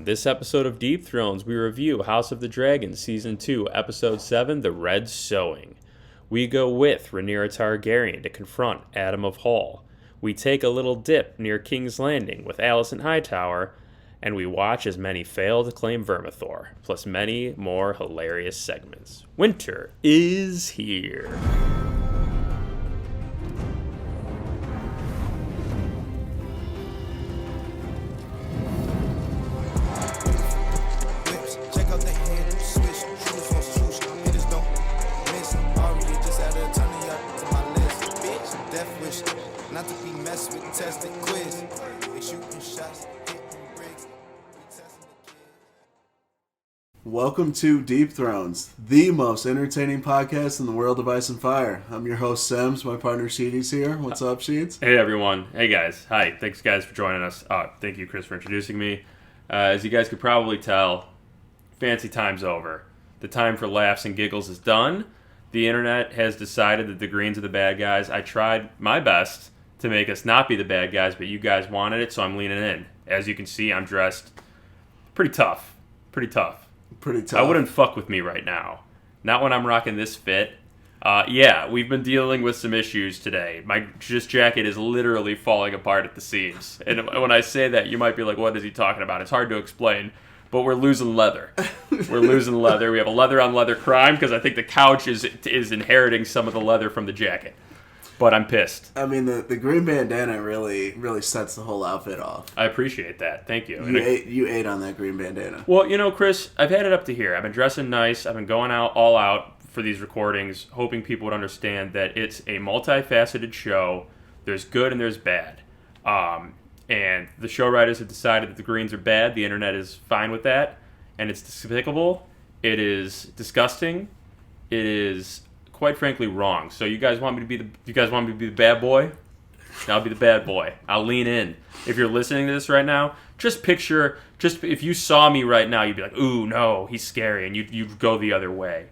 On this episode of Deep Thrones, we review House of the Dragon Season 2, Episode 7, The Red Sowing. We go with Rhaenyra Targaryen to confront Adam of Hall. We take a little dip near King's Landing with Alicent Hightower, and we watch as many fail to claim Vermithor, plus many more hilarious segments. Winter is here. Welcome to Deep Thrones, the most entertaining podcast in the world of Ice and Fire. I'm your host, Sims. My partner, Sheedy's here. What's up, Sheeds? Hey, everyone. Hey, guys. Hi. Thanks, guys, for joining us. Thank you, Chris, for introducing me. As you guys could probably tell, fancy time's over. The time for laughs and giggles is done. The internet has decided that the Greens are the bad guys. I tried my best to make us not be the bad guys, but you guys wanted it, so I'm leaning in. As you can see, I'm dressed pretty tough. Pretty tough. I wouldn't fuck with me right now. Not when I'm rocking this fit. Yeah, we've been dealing with some issues today. My jacket is literally falling apart at the seams. And when I say that, you might be like, what is he talking about? It's hard to explain. But we're losing leather. We have a leather-on-leather crime because I think the couch is inheriting some of the leather from the jacket. But I'm pissed. I mean, the green bandana really sets the whole outfit off. I appreciate that. Thank you. You ate on that green bandana. Well, you know, Chris, I've had it up to here. I've been dressing nice. I've been going out all out for these recordings, hoping people would understand that it's a multifaceted show. There's good and there's bad. And the show writers have decided that the Greens are bad. The internet is fine with that. And it's despicable. It is disgusting. It is, quite frankly, wrong. So you guys want me to be the bad boy? I'll be the bad boy. I'll lean in. If you're listening to this right now, just if you saw me right now, you'd be like, ooh, no, he's scary, and you'd go the other way.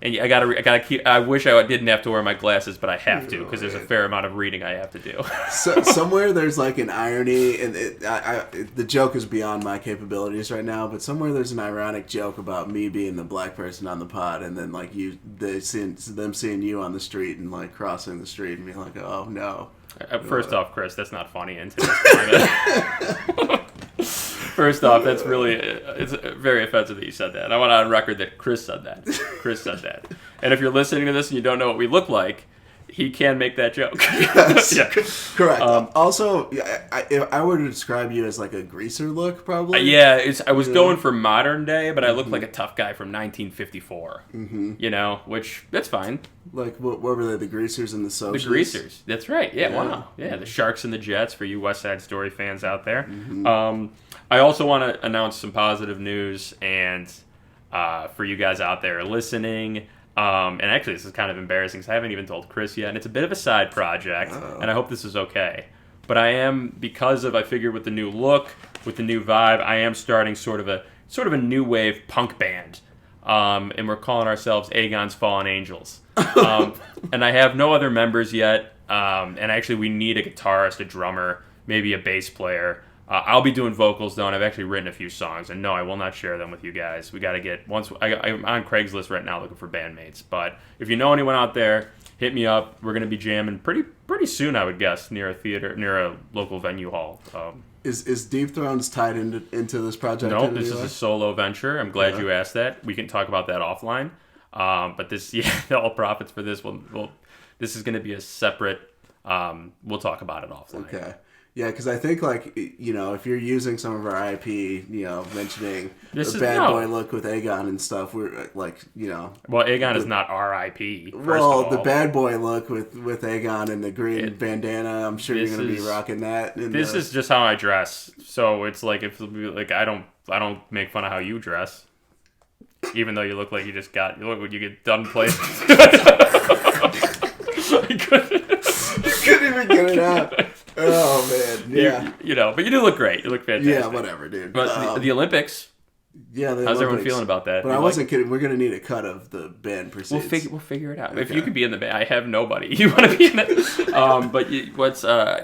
And I gotta keep. I wish I didn't have to wear my glasses, but I have to because there's a fair amount of reading I have to do. So, somewhere there's like an irony, and the joke is beyond my capabilities right now. But somewhere there's an ironic joke about me being the black person on the pod, and then like them seeing you on the street and like crossing the street and being like, oh no. First off, Chris, that's not funny in today's climate. First off, it's very offensive that you said that. And I want on record that Chris said that. And if you're listening to this and you don't know what we look like, he can make that joke. Yes, yeah. Correct. Also, if I were to describe you as like a greaser look, probably. I was going for modern day, but I look like a tough guy from 1954. Mm-hmm. You know, which, that's fine. Like, what were they, the Greasers and the Socials? The Greasers, that's right. Yeah, wow. Yeah, the Sharks and the Jets for you West Side Story fans out there. Mm-hmm. I also want to announce some positive news and for you guys out there listening. And actually, this is kind of embarrassing because I haven't even told Chris yet, and it's a bit of a side project, and I hope this is okay. But I figured with the new look, with the new vibe, I am starting sort of a new wave punk band, and we're calling ourselves Aegon's Fallen Angels. And I have no other members yet, and actually we need a guitarist, a drummer, maybe a bass player. I'll be doing vocals, though, and I've actually written a few songs. And no, I will not share them with you guys. We got to get... I'm on Craigslist right now looking for bandmates. But if you know anyone out there, hit me up. We're going to be jamming pretty soon, I would guess, near a local venue hall. Is Deep Thrones tied into this project? No, this is a solo venture. I'm glad you asked that. We can talk about that offline. But all profits for this this is going to be a separate... we'll talk about it offline. Okay. Yeah, because I think, like, you know, if you're using some of our IP, you know, mentioning the bad boy look with Aegon and stuff, we're, like, you know... Well, Aegon is not our IP, the bad boy look with Aegon and the green bandana, I'm sure you're going to be rocking that. This is just how I dress. So it's like, I don't make fun of how you dress. Even though you look like you look when you get done playing. You couldn't even get it out. Oh, man. Yeah. But you do look great. You look fantastic. Yeah, whatever, dude. But the Olympics, Yeah, the How's everyone Olympics. feeling about that? But I wasn't kidding. We're gonna need a cut of the band proceeds. We'll figure it out. Okay. If you could be in the band, I have nobody. You want to be in it? But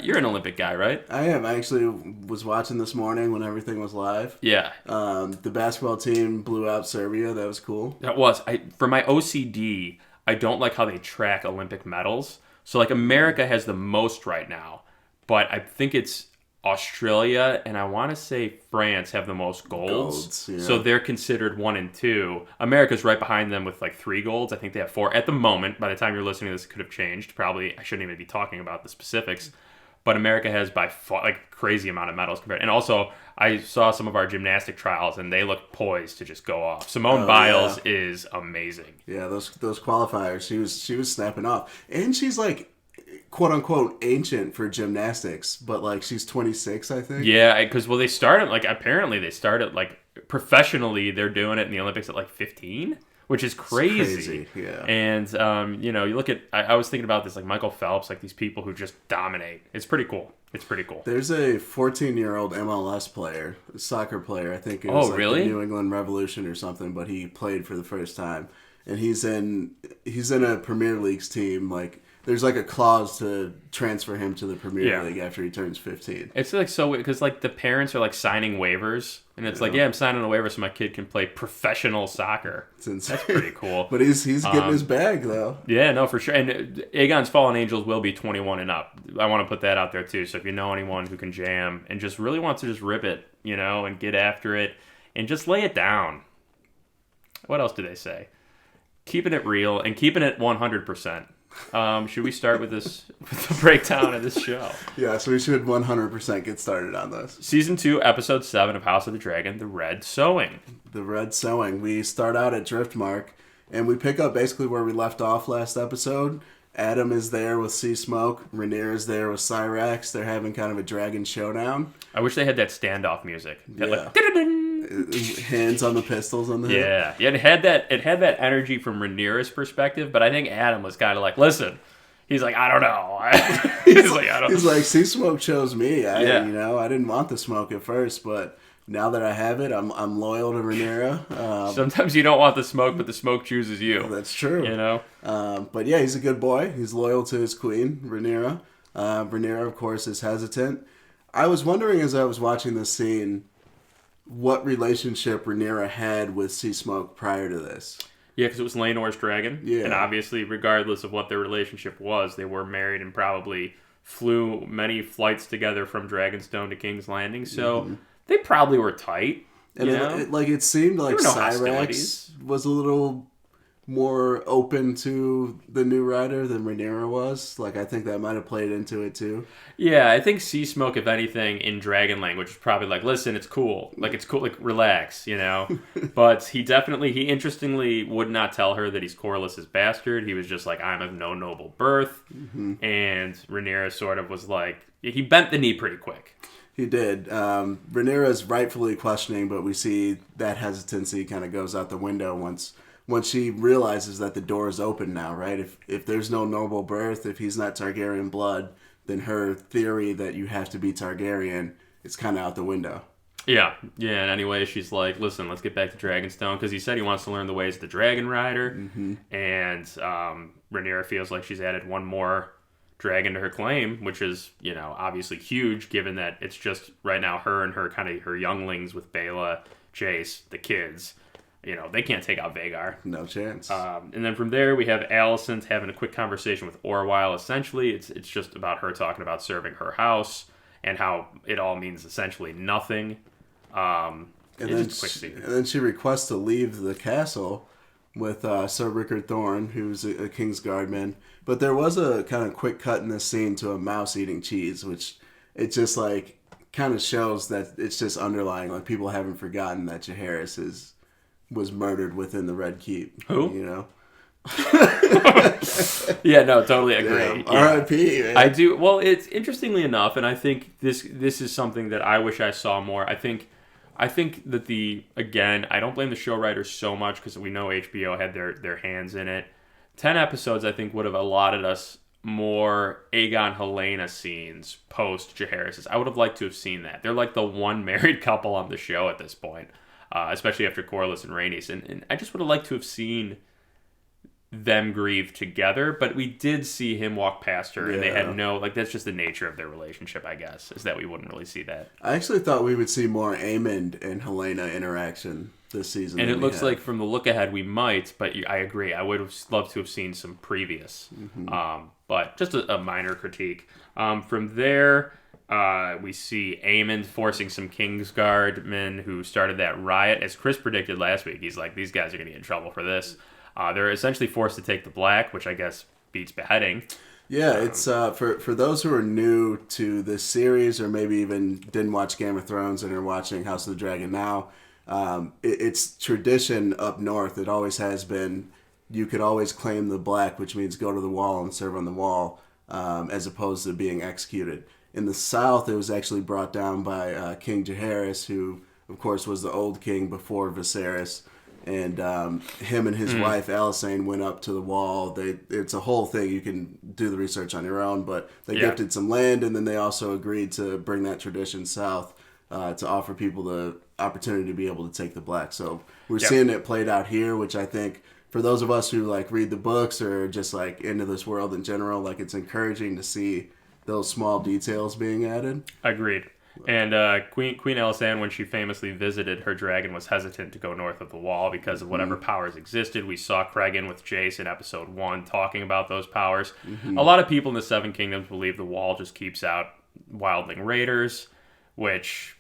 you're an Olympic guy, right? I am. I actually was watching this morning when everything was live. Yeah. The basketball team blew out Serbia. That was cool. That was. For my OCD, I don't like how they track Olympic medals. So like America has the most right now, but I think it's Australia and I want to say France have the most golds. Yeah. So they're considered 1 and 2. America's right behind them with like 3 golds. I think they have 4 at the moment. By the time you're listening to this, it could have changed. Probably I shouldn't even be talking about the specifics. But America has by far like crazy amount of medals compared. And also, I saw some of our gymnastic trials, and they look poised to just go off. Simone Biles is amazing. Yeah, those qualifiers, she was snapping off, and she's like, quote unquote, ancient for gymnastics, but like she's 26, I think. Yeah, because they started apparently they started like professionally. They're doing it in the Olympics at like 15. Which is crazy. Yeah. And, you look at, I was thinking about this, like Michael Phelps, like these people who just dominate. It's pretty cool. There's a 14-year-old MLS player, a soccer player, I think it was really? the New England Revolution or something, but he played for the first time. And he's in a Premier League's team, like, there's like a clause to transfer him to the Premier League after he turns 15. It's like so weird because like the parents are like signing waivers and it's like, I'm signing a waiver so my kid can play professional soccer. That's pretty cool. But he's getting his bag though. Yeah, no, for sure. And Aegon's Fallen Angels will be 21 and up. I want to put that out there too. So if you know anyone who can jam and just really wants to just rip it, and get after it and just lay it down. What else do they say? Keeping it real and keeping it 100%. Should we start with the breakdown of this show? Yeah, so we should 100% get started on this. Season 2, Episode 7 of House of the Dragon, The Red Sowing. The Red Sowing. We start out at Driftmark, and we pick up basically where we left off last episode. Adam is there with Sea Smoke. Rhaenyra is there with Cyrax. They're having kind of a dragon showdown. I wish they had that standoff music. Yeah. Hands on the pistols on the hip. Yeah. It had that energy from Rhaenyra's perspective, but I think Adam was kind of like, listen. He's like, I don't know. He's like, Sea Smoke chose me. I didn't want the smoke at first, but now that I have it, I'm loyal to Rhaenyra. Sometimes you don't want the smoke, but the smoke chooses you. That's true. But yeah, he's a good boy. He's loyal to his queen, Rhaenyra. Rhaenyra, of course, is hesitant. I was wondering as I was watching this scene what relationship Rhaenyra had with Sea Smoke prior to this. Yeah, because it was Laenor's dragon. Yeah. And obviously, regardless of what their relationship was, they were married and probably flew many flights together from Dragonstone to King's Landing. So they probably were tight. And it seemed like Cyrax was a little more open to the new rider than Rhaenyra was. Like, I think that might have played into it too. Yeah, I think Sea Smoke, if anything, in dragon language, was probably like, listen, it's cool. Like, it's cool. Like, relax, But he interestingly would not tell her that he's Corlys's bastard. He was just like, I'm of no noble birth. Mm-hmm. And Rhaenyra sort of was like, he bent the knee pretty quick. He did. Rhaenyra is rightfully questioning, but we see that hesitancy kind of goes out the window once she realizes that the door is open now, right? If there's no noble birth, if he's not Targaryen blood, then her theory that you have to be Targaryen is kind of out the window. Yeah. And anyway, she's like, listen, let's get back to Dragonstone, because he said he wants to learn the ways of the Dragon Rider, and Rhaenyra feels like she's added one more dragon to her claim, which is, obviously huge, given that it's just right now her and her younglings with Baela, Jace, the kids. They can't take out Vhagar. No chance. And then from there, we have Alicent having a quick conversation with Orwyle. Essentially, it's just about her talking about serving her house and how it all means essentially nothing. And then she requests to leave the castle with Sir Rickard Thorne, who's a King's Guardman. But there was a kind of quick cut in this scene to a mouse eating cheese, which it just like kind of shows that it's just underlying. Like, people haven't forgotten that Jaehaerys was murdered within the Red Keep. Who? Yeah, no, totally agree. Yeah. R.I.P. Man. I do. Well, it's interestingly enough, and I think this is something that I wish I saw more. I think that again, I don't blame the show writers so much because we know HBO had their hands in it. 10 episodes, I think, would have allotted us more Aegon Helena scenes post Jaehaerys. I would have liked to have seen that. They're like the one married couple on the show at this point. especially after Corliss and Rhaenys. And I just would have liked to have seen them grieve together, but we did see him walk past her, and they had no, like, that's just the nature of their relationship, I guess, is that we wouldn't really see that. I actually thought we would see more Aemond and Helena interaction this season. And it looks like from the look ahead we might, but I agree. I would have loved to have seen some previous, but just a minor critique. From there, we see Aemond forcing some Kingsguard men who started that riot. As Chris predicted last week, he's like, these guys are going to get in trouble for this. They're essentially forced to take the black, which I guess beats beheading. Yeah, it's for those who are new to this series or maybe even didn't watch Game of Thrones and are watching House of the Dragon now, it's tradition up north. It always has been. You could always claim the black, which means go to the wall and serve on the wall, as opposed to being executed. In the south, it was actually brought down by King Jaehaerys, who, of course, was the old king before Viserys. And him and his wife, Alysanne, went up to the wall. It's a whole thing. You can do the research on your own. But they gifted some land, and then they also agreed to bring that tradition south to offer people the opportunity to be able to take the black. So we're seeing it played out here, which I think for those of us who like read the books or just like into this world in general, like it's encouraging to see those small details being added. Agreed. And Queen Alysanne, when she famously visited her dragon, was hesitant to go north of the wall because of whatever powers existed. We saw Cregan with Jace in episode 1 talking about those powers. A lot of people in the Seven Kingdoms believe the wall just keeps out wildling raiders, which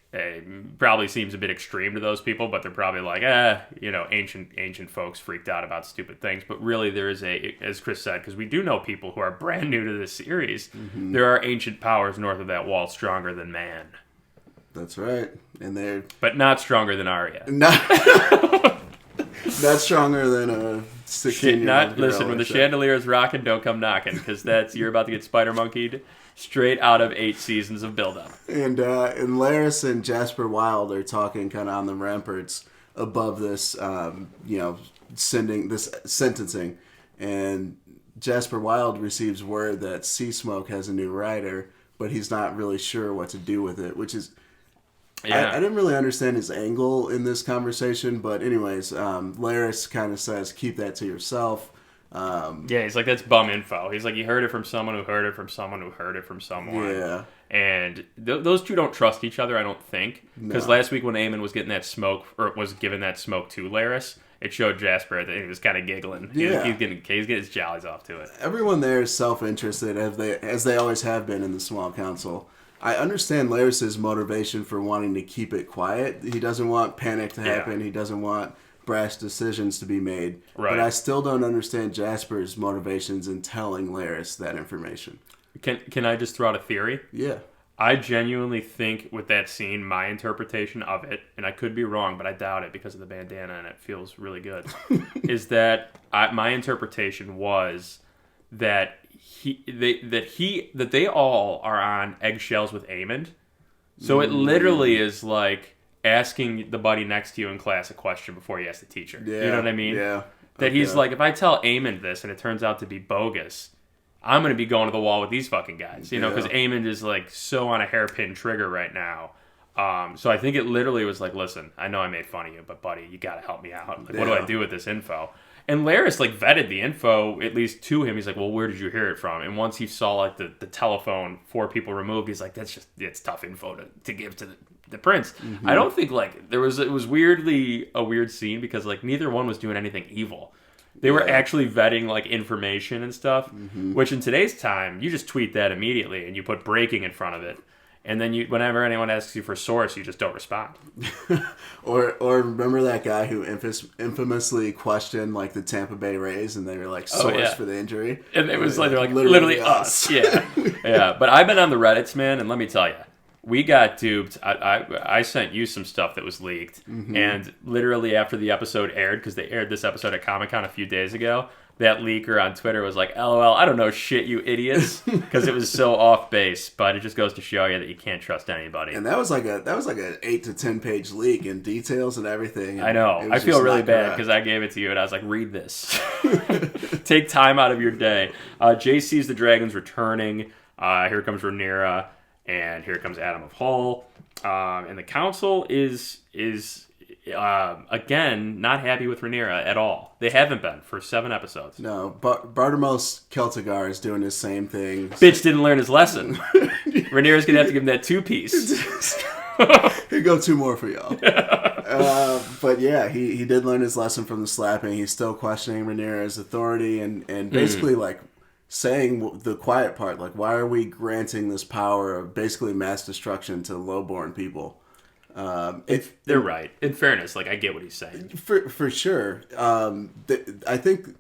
probably seems a bit extreme to those people, but they're probably like, ancient folks freaked out about stupid things. But really there is as Chris said, because we do know people who are brand new to this series, there are ancient powers north of that wall stronger than man. That's right. And they're... But not stronger than Arya. Not stronger than a 16-year-old girl. Listen, when the chandelier is rocking, don't come knocking, because you're about to get spider-monkeyed straight out of 8 seasons of build-up. And Larys and Jasper Wilde are talking kind of on the ramparts above this, sending this sentencing. And Jasper Wilde receives word that Sea Smoke has a new rider, but he's not really sure what to do with it, which is... Yeah. I didn't really understand his angle in this conversation, but anyways, Larys kind of says, keep that to yourself. He's like, that's bum info. He's like, you heard it from someone who heard it from someone who heard it from someone. Yeah. And those two don't trust each other, I don't think. Because last week when Aemon was getting that smoke, or was giving that smoke to Larys, it showed Jasper that he was kind of giggling. He's getting his jollies off to it. Everyone there is self-interested, as they always have been in the Small Council. I understand Larys' motivation for wanting to keep it quiet. He doesn't want panic to happen. He doesn't want brash decisions to be made. Right. But I still don't understand Jasper's motivations in telling Larys that information. Can I just throw out a theory? Yeah. I genuinely think with that scene, my interpretation of it, and I could be wrong, but I doubt it because of the bandana and it feels really good, is that my interpretation was that they all are on eggshells with Aemond. So it literally is like asking the buddy next to you in class a question before you ask the teacher. Yeah, you know what I mean? Yeah. That he's like, if I tell Aemond this and it turns out to be bogus, I'm going to be going to the wall with these fucking guys. You know, because Aemond is like so on a hairpin trigger right now. So I think it literally was like, listen, I know I made fun of you, but buddy, you got to help me out. Like, what do I do with this info? And Larys like vetted the info at least to him. He's like, well, where did you hear it from? And once he saw like the telephone 4 people removed, he's like, it's tough info to give to the prince. I don't think like it was weirdly a weird scene because like neither one was doing anything evil. They were actually vetting like information and stuff, which in today's time you just tweet that immediately and you put breaking in front of it. And then whenever anyone asks you for source, you just don't respond. or remember that guy who infamously questioned like the Tampa Bay Rays, and they were like source for the injury, and it was like they're like literally us. Yeah. But I've been on the Reddits, man, and let me tell you, we got duped. I sent you some stuff that was leaked, and literally after the episode aired, because they aired this episode at Comic-Con a few days ago. That leaker on Twitter was like, LOL, I don't know shit, you idiots, because it was so off base. But it just goes to show you that you can't trust anybody. And that was like an 8 to 10 page leak and details and everything. And I know. I feel really bad because I gave it to you and I was like, read this. Take time out of your day. Jay sees the dragons returning. Here comes Rhaenyra, and here comes Adam of Hull. And the council is again, not happy with Rhaenyra at all. They haven't been for 7 episodes. No, Bartimos Celtigar is doing his same thing. Bitch didn't learn his lesson. Rhaenyra's going to have to give him that 2-piece. Here go 2 more for y'all. But yeah, he did learn his lesson from the slapping. He's still questioning Rhaenyra's authority and basically like saying the quiet part, like, why are we granting this power of basically mass destruction to lowborn people? They're right. In fairness, like, I get what he's saying. For sure. I think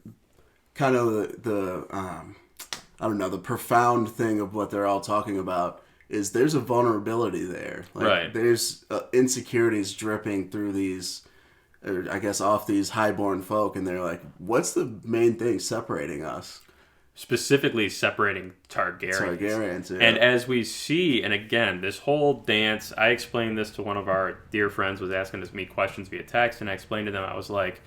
kind of the I don't know, the profound thing of what they're all talking about is there's a vulnerability there. Like, right. There's insecurities dripping through these, or I guess off these highborn folk, and they're like, what's the main thing separating us? Specifically separating Targaryens. Yeah. And as we see, and again, this whole dance, I explained this to one of our dear friends, was asking us me questions via text, and I explained to them, I was like,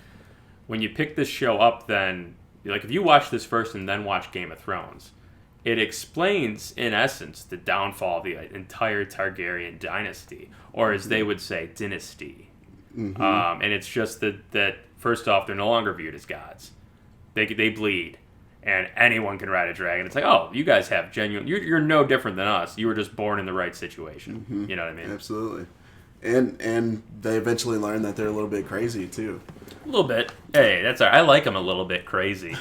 when you pick this show up, then, like, if you watch this first and then watch Game of Thrones, it explains, in essence, the downfall of the entire Targaryen dynasty, or as they would say, dynasty. Mm-hmm. And it's just that, first off, they're no longer viewed as gods. They bleed. And anyone can ride a dragon. It's like, oh, you guys have genuine... You're no different than us. You were just born in the right situation. Mm-hmm. You know what I mean? Absolutely. And they eventually learn that they're a little bit crazy, too. A little bit. Hey, that's all right. I like them a little bit crazy.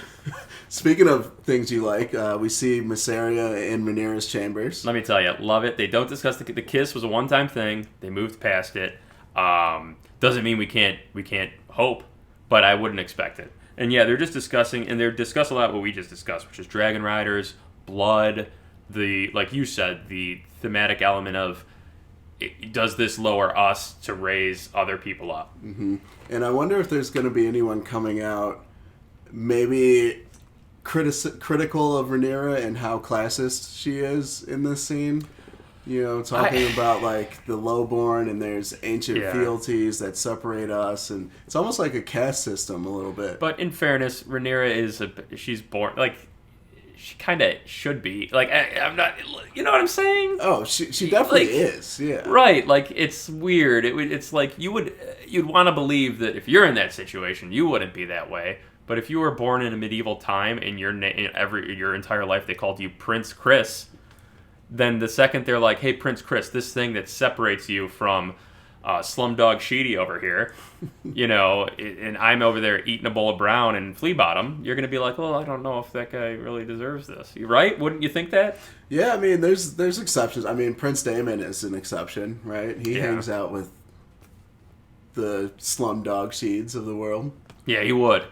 Speaking of things you like, we see Mysaria in Rhaenyra's chambers. Let me tell you, love it. They don't discuss... The kiss was a one-time thing. They moved past it. Doesn't mean we can't hope, but I wouldn't expect it. And yeah, they're just discussing, and they discuss a lot what we just discussed, which is dragon riders, blood, like you said, the thematic element of, does this lower us to raise other people up? Mm-hmm. And I wonder if there's going to be anyone coming out maybe critical of Rhaenyra and how classist she is in this scene. You know, talking about, like, the lowborn, and there's ancient fealties that separate us, and it's almost like a caste system a little bit. But in fairness, Rhaenyra she's born, like, she kind of should be. Like, I'm not, you know what I'm saying? Oh, she definitely is, yeah. Right, like, it's weird. It's like, you'd want to believe that if you're in that situation, you wouldn't be that way. But if you were born in a medieval time, and your entire life they called you Prince Chris, then the second they're like, hey, Prince Chris, this thing that separates you from Slumdog Sheedy over here, you know, and I'm over there eating a bowl of brown and flea bottom, you're going to be like, well, I don't know if that guy really deserves this. Right? Wouldn't you think that? Yeah, I mean, there's exceptions. I mean, Prince Daemon is an exception, right? He hangs out with the Slumdog Sheeds of the world. Yeah, he would.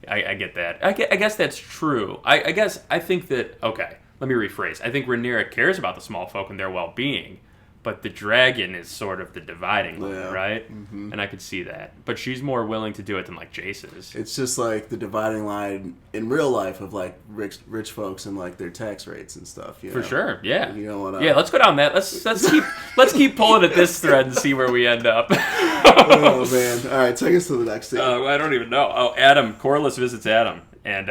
I get that. I guess that's true. I think that, okay, let me rephrase. I think Rhaenyra cares about the small folk and their well-being, but the dragon is sort of the dividing line, right? Mm-hmm. And I could see that. But she's more willing to do it than, like, Jace is. It's just, like, the dividing line in real life of, like, rich folks and, like, their tax rates and stuff, you know? For sure, yeah. You know what? Yeah, let's go down that. Let's keep pulling at this thread and see where we end up. Oh, man. All right, take us to the next scene. I don't even know. Oh, Adam. Corlys visits Adam, and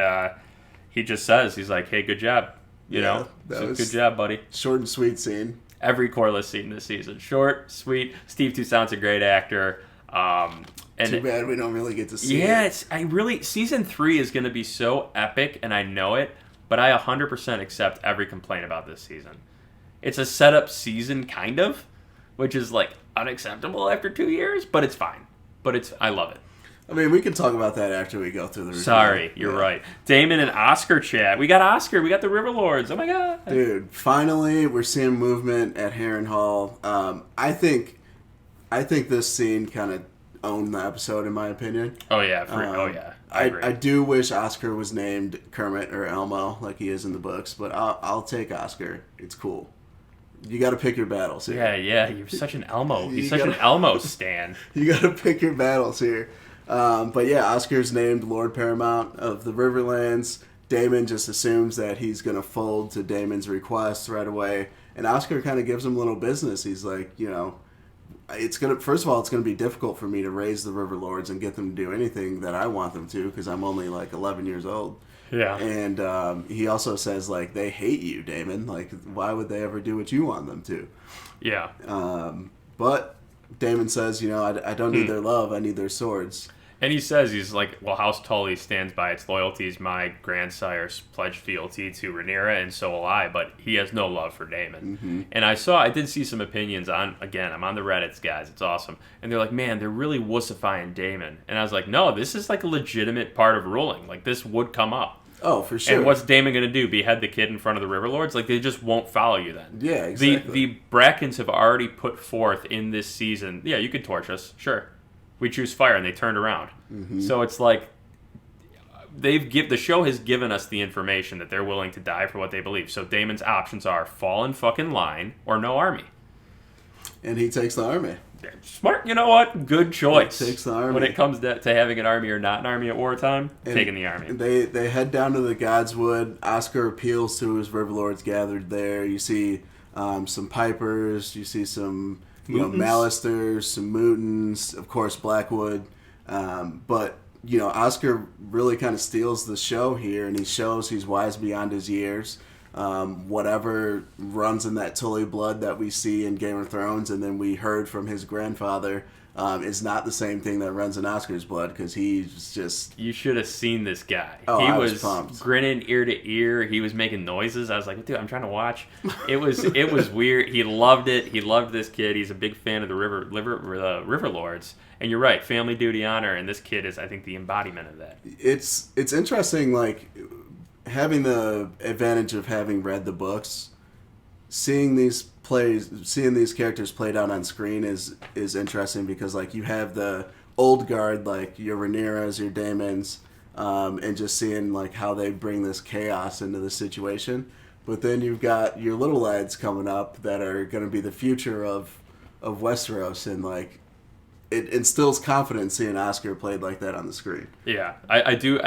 he just says, he's like, hey, good job. You know? Good job, buddy. Short and sweet scene. Every Corlys scene this season. Short, sweet. Steve Toussaint's a great actor. And too bad we don't really get to see it. Yeah, season 3 is going to be so epic, and I know it, but I 100% accept every complaint about this season. It's a setup season, kind of, which is, like, unacceptable after 2 years, but it's fine. I love it. I mean, we can talk about that after we go through the review. Sorry, you're right. Damon and Oscar chat. We got Oscar. We got the River Lords. Oh, my God. Dude, finally, we're seeing movement at Harrenhal. I think this scene kind of owned the episode, in my opinion. Oh, yeah. I agree. I do wish Oscar was named Kermit or Elmo, like he is in the books, but I'll take Oscar. It's cool. You got to pick your battles here. Yeah. You're such an Elmo. He's such an Elmo stan. You got to pick your battles here. But yeah, Oscar's named Lord Paramount of the Riverlands. Daemon just assumes that he's going to fold to Daemon's request right away. And Oscar kind of gives him a little business. He's like, you know, first of all, it's going to be difficult for me to raise the River Lords and get them to do anything that I want them to, because I'm only like 11 years old. Yeah. And he also says, like, they hate you, Daemon. Like, why would they ever do what you want them to? Yeah. But Daemon says, I don't need their love, I need their swords. And he says, he's like, well, House Tully stands by its loyalties. My grandsires pledged fealty to Rhaenyra, and so will I. But he has no love for Daemon. Mm-hmm. And I did see some opinions on, again, I'm on the Reddits, guys. It's awesome. And they're like, man, they're really wussifying Daemon. And I was like, no, this is like a legitimate part of ruling. Like, this would come up. Oh, for sure. And what's Daemon going to do? Behead the kid in front of the River Lords? Like, they just won't follow you then. Yeah, exactly. The Brackens have already put forth in this season, yeah, you could torch us, sure. We choose fire, and they turned around. Mm-hmm. So it's like the show has given us the information that they're willing to die for what they believe. So Daemon's options are fall in fucking line or no army. And he takes the army. Smart, you know what? Good choice. He takes the army. When it comes to having an army or not an army at wartime, taking the army. They head down to the Godswood. Oscar appeals to his Riverlords gathered there. You see some Pipers. You see some Malisters, some Mootons, of course Blackwood. But Oscar really kind of steals the show here, and he shows he's wise beyond his years. Whatever runs in that Tully blood that we see in Game of Thrones, and then we heard from his grandfather, is not the same thing that runs in Oscar's blood, because he's just... You should have seen this guy. Oh, he I was pumped. Grinning ear to ear. He was making noises. I was like, dude, I'm trying to watch. It was weird. He loved it. He loved this kid. He's a big fan of the River Lords. And you're right, family, duty, honor, and this kid is, I think, the embodiment of that. It's interesting, like, having the advantage of having read the books, seeing these characters played out on screen is interesting, because like you have the old guard, like your Rhaenyras, your Daemons, and just seeing like how they bring this chaos into the situation. But then you've got your little lads coming up that are going to be the future of Westeros, and like it instills confidence seeing Oscar played like that on the screen. Yeah, I do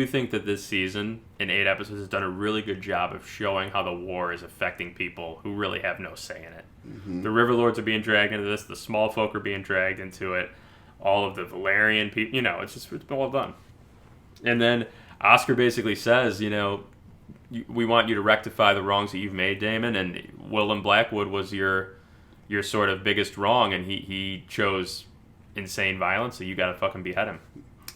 think that this season in 8 episodes has done a really good job of showing how the war is affecting people who really have no say in it. Mm-hmm. The River Lords are being dragged into this. The small folk are being dragged into it. All of the Valyrian people, it's well done. And then Oscar basically says, we want you to rectify the wrongs that you've made, Daemon, and Willem Blackwood was your sort of biggest wrong, and he chose insane violence, so you gotta fucking behead him.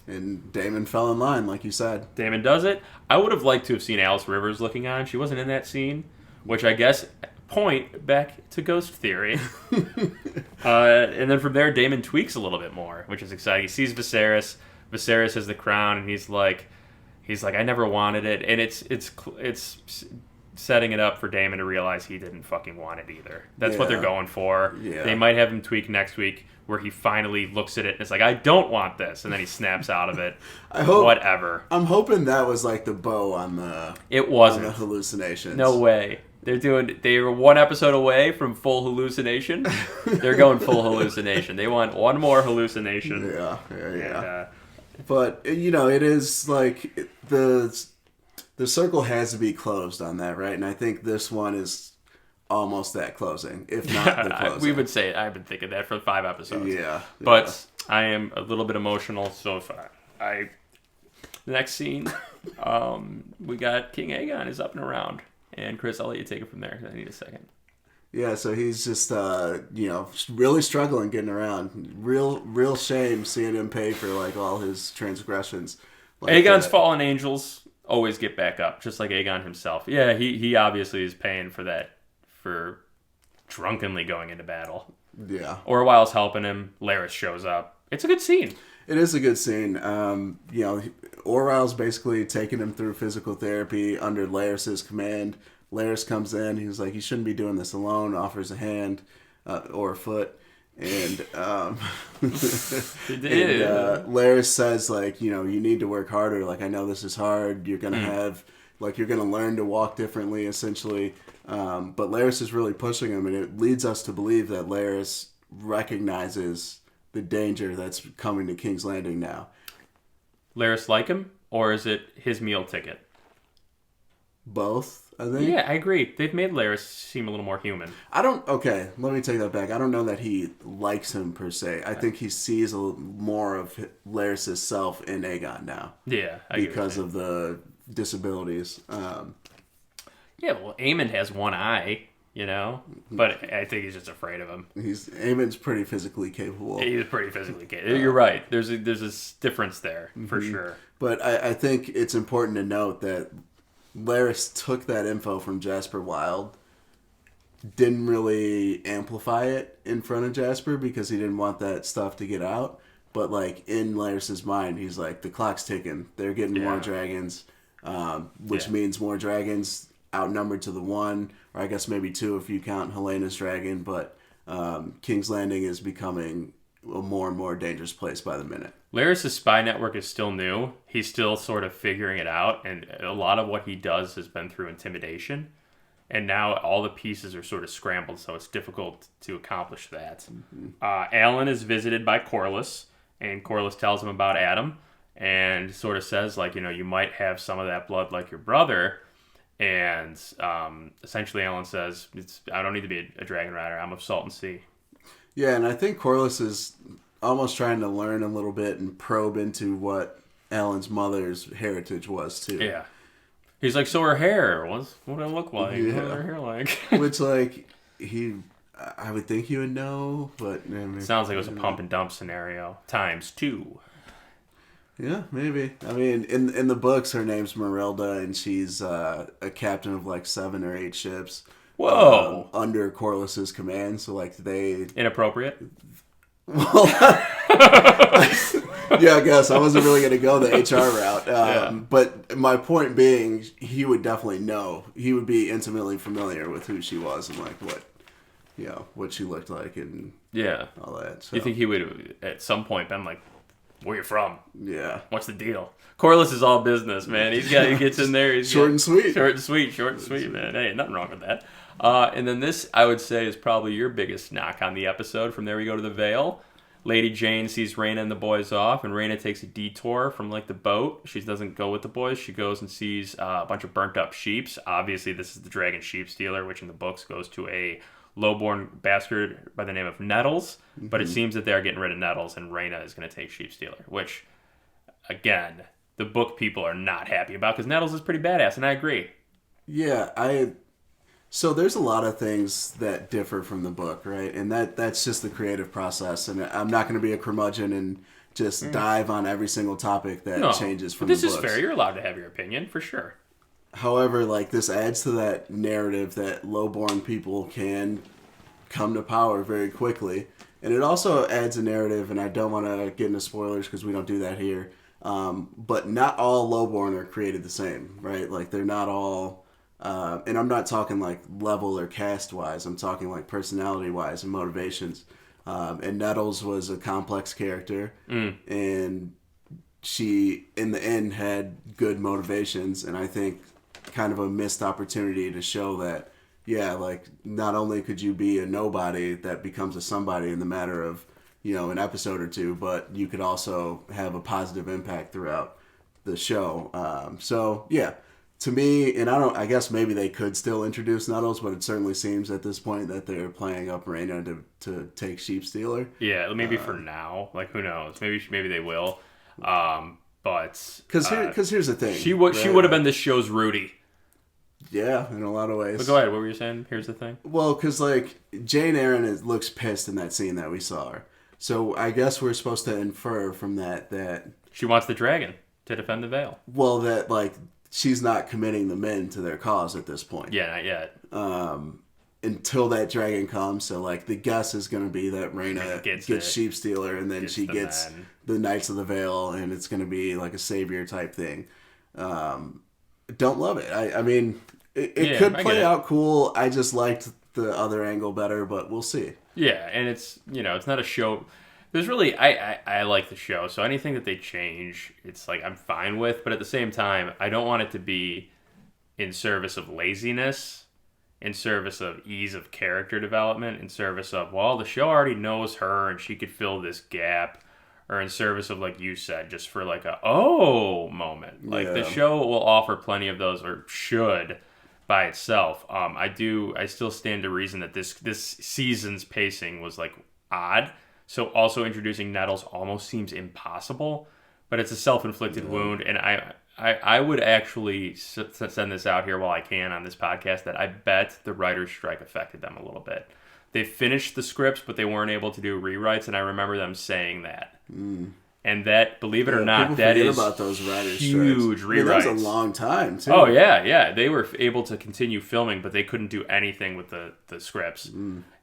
And Daemon fell in line, like you said. Daemon does it. I would have liked to have seen Alice Rivers looking on. She wasn't in that scene, which I guess point back to ghost theory. And then from there, Daemon tweaks a little bit more, which is exciting. He sees Viserys. Viserys has the crown, and he's like, I never wanted it, and it's setting it up for Daemon to realize he didn't fucking want it either. That's what they're going for. Yeah. They might have him tweak next week, where he finally looks at it and is like, I don't want this, and then he snaps out of it. Whatever. I'm hoping that was like the bow on the... It wasn't. On the hallucinations. No way. They were 1 episode away from full hallucination. They're going full hallucination. They want one more hallucination. Yeah. But, it is like the circle has to be closed on that, right? And I think this one is almost that closing, if not the closing. We would say, I've been thinking that for 5 episodes. Yeah. But I am a little bit emotional, so if the next scene, we got King Aegon is up and around. And Chris, I'll let you take it from there. I need a second. Yeah, so he's just, really struggling getting around. Real shame seeing him pay for, like, all his transgressions. Like Aegon's fallen angels always get back up, just like Aegon himself. Yeah, he obviously is paying for that, for drunkenly going into battle. Yeah. Orwell's helping him. Larys shows up. It's a good scene. It is a good scene. Orwell's basically taking him through physical therapy under Larys' command. Larys comes in. He's like, you shouldn't be doing this alone. Offers a hand or a foot. And, Larys says, like, you need to work harder. Like, I know this is hard. You're going to you're going to learn to walk differently, essentially. But Larys is really pushing him, and it leads us to believe that Larys recognizes the danger that's coming to King's Landing now. Larys like him, or is it his meal ticket? Both, I think. Yeah, I agree. They've made Larys seem a little more human. Okay, let me take that back. I don't know that he likes him per se. I think he sees a little more of Larys' self in Aegon now. Yeah, because of the disabilities. Yeah, well, Aemond has one eye. you know? But I think he's just afraid of him. Eamon's pretty physically capable. He's pretty physically capable. You're right. There's a difference there, for sure. But I think it's important to note that Laris took that info from Jasper Wilde, didn't really amplify it in front of Jasper because he didn't want that stuff to get out. But, like, in Laris's mind, he's like, the clock's ticking. They're getting more dragons, which means more dragons outnumbered to the 1, or I guess maybe 2 if you count Helena's dragon. But King's Landing is becoming a more and more dangerous place by the minute. Laris' spy network is still new. He's still sort of figuring it out, and a lot of what he does has been through intimidation. And now all the pieces are sort of scrambled, so it's difficult to accomplish that. Alan is visited by Corlys, and Corlys tells him about Adam, and sort of says, like, you know, you might have some of that blood like your brother. And essentially Alan says, I don't need to be a dragon rider. I'm of Salton Sea. Yeah, and I think Corlys is almost trying to learn a little bit and probe into what Alan's mother's heritage was, too. Yeah. He's like, so her hair, what did it look like? Yeah. What was her hair like? Which, like, I would think he would know, but... Sounds like it was a pump and dump scenario. ×2. Yeah, maybe. I mean, in the books, her name's Merilda, and she's a captain of, like, 7 or 8 ships. Whoa! Under Corlys's command, so, like, they... Inappropriate? Well... Yeah, I guess. I wasn't really going to go the HR route. But my point being, he would definitely know. He would be intimately familiar with who she was and, like, what she looked like and all that. So. You think he would have, at some point, been like, where you from? Yeah. What's the deal? Corlys is all business, man. He gets in there. He's short and sweet. Short and sweet, man. Hey, nothing wrong with that. And then this, I would say, is probably your biggest knock on the episode. From there we go to the Vale. Lady Jane sees Rhaena and the boys off, and Rhaena takes a detour from, like, the boat. She doesn't go with the boys. She goes and sees a bunch of burnt-up sheeps. Obviously, this is the dragon sheep stealer, which in the books goes to a lowborn bastard by the name of Nettles. Mm-hmm. But it seems that they're getting rid of Nettles, and Rhaena is going to take sheep stealer, which, again, the book people are not happy about, because Nettles is pretty badass, and I agree. Yeah, So there's a lot of things that differ from the book, right? And that's just the creative process. And I'm not going to be a curmudgeon and just dive on every single topic that changes from the books. This is fair. You're allowed to have your opinion, for sure. However, like, this adds to that narrative that lowborn people can come to power very quickly. And it also adds a narrative, and I don't want to get into spoilers because we don't do that here, but not all lowborn are created the same, right? Like, they're not all... and I'm not talking like level or cast wise. I'm talking like personality wise and motivations. And Nettles was a complex character, and she in the end had good motivations. And I think kind of a missed opportunity to show that, yeah, like, not only could you be a nobody that becomes a somebody in the matter of, you know, an episode or 2, but you could also have a positive impact throughout the show. So yeah. To me, and I guess maybe they could still introduce Nettles, but it certainly seems at this point that they're playing up Rhaena to take Sheep Stealer. Yeah, maybe for now. Like, who knows? Maybe they will. But because here's the thing, she would have been this show's Rudy. Yeah, in a lot of ways. But go ahead. What were you saying? Here's the thing. Well, because like Jane Eyre looks pissed in that scene that we saw her. So I guess we're supposed to infer from that she wants the dragon to defend the Vale. Well, that like. She's not committing the men to their cause at this point. Yeah, not yet. Until that dragon comes. So, like, the guess is going to be that Rhaena gets Sheep Stealer, and then she gets the Knights of the Vale, and it's going to be, like, a savior type thing. Don't love it. I mean, it could play out cool. I just liked the other angle better, but we'll see. Yeah, and it's, you know, it's not a show... There's really, I like the show, so anything that they change, it's like I'm fine with, but at the same time, I don't want it to be in service of laziness, in service of ease of character development, in service of, well, the show already knows her and she could fill this gap, or in service of, like you said, just for like a, moment. Like, the show will offer plenty of those, or should, by itself. I still stand to reason that this season's pacing was, like, odd. So also introducing Nettles almost seems impossible, but it's a self-inflicted wound, and I I would actually send this out here while I can on this podcast that I bet the writer's strike affected them a little bit. They finished the scripts, but they weren't able to do rewrites, and I remember them saying that. And that, believe it or not, that is about those writers' huge strikes. rewrites. That was a long time, too. Oh, yeah. They were able to continue filming, but they couldn't do anything with the scripts.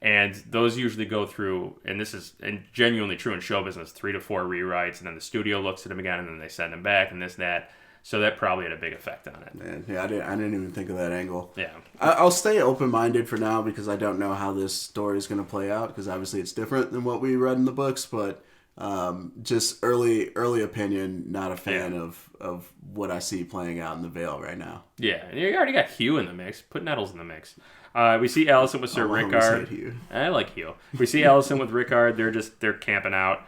And those usually go through, and this is genuinely true in show business, 3 to 4 rewrites, and then the studio looks at them again, and then they send them back, and this and that. So that probably had a big effect on it. Man, yeah, I didn't even think of that angle. Yeah. I'll stay open-minded for now because I don't know how this story is going to play out because obviously it's different than what we read in the books, but just early opinion, not a fan of what I see playing out in the Vale right now. Yeah, and you already got Hugh in the mix. Put Nettles in the mix. We see Allison with Sir Rickard. I like Hugh. We see Allison with Rickard. They're camping out.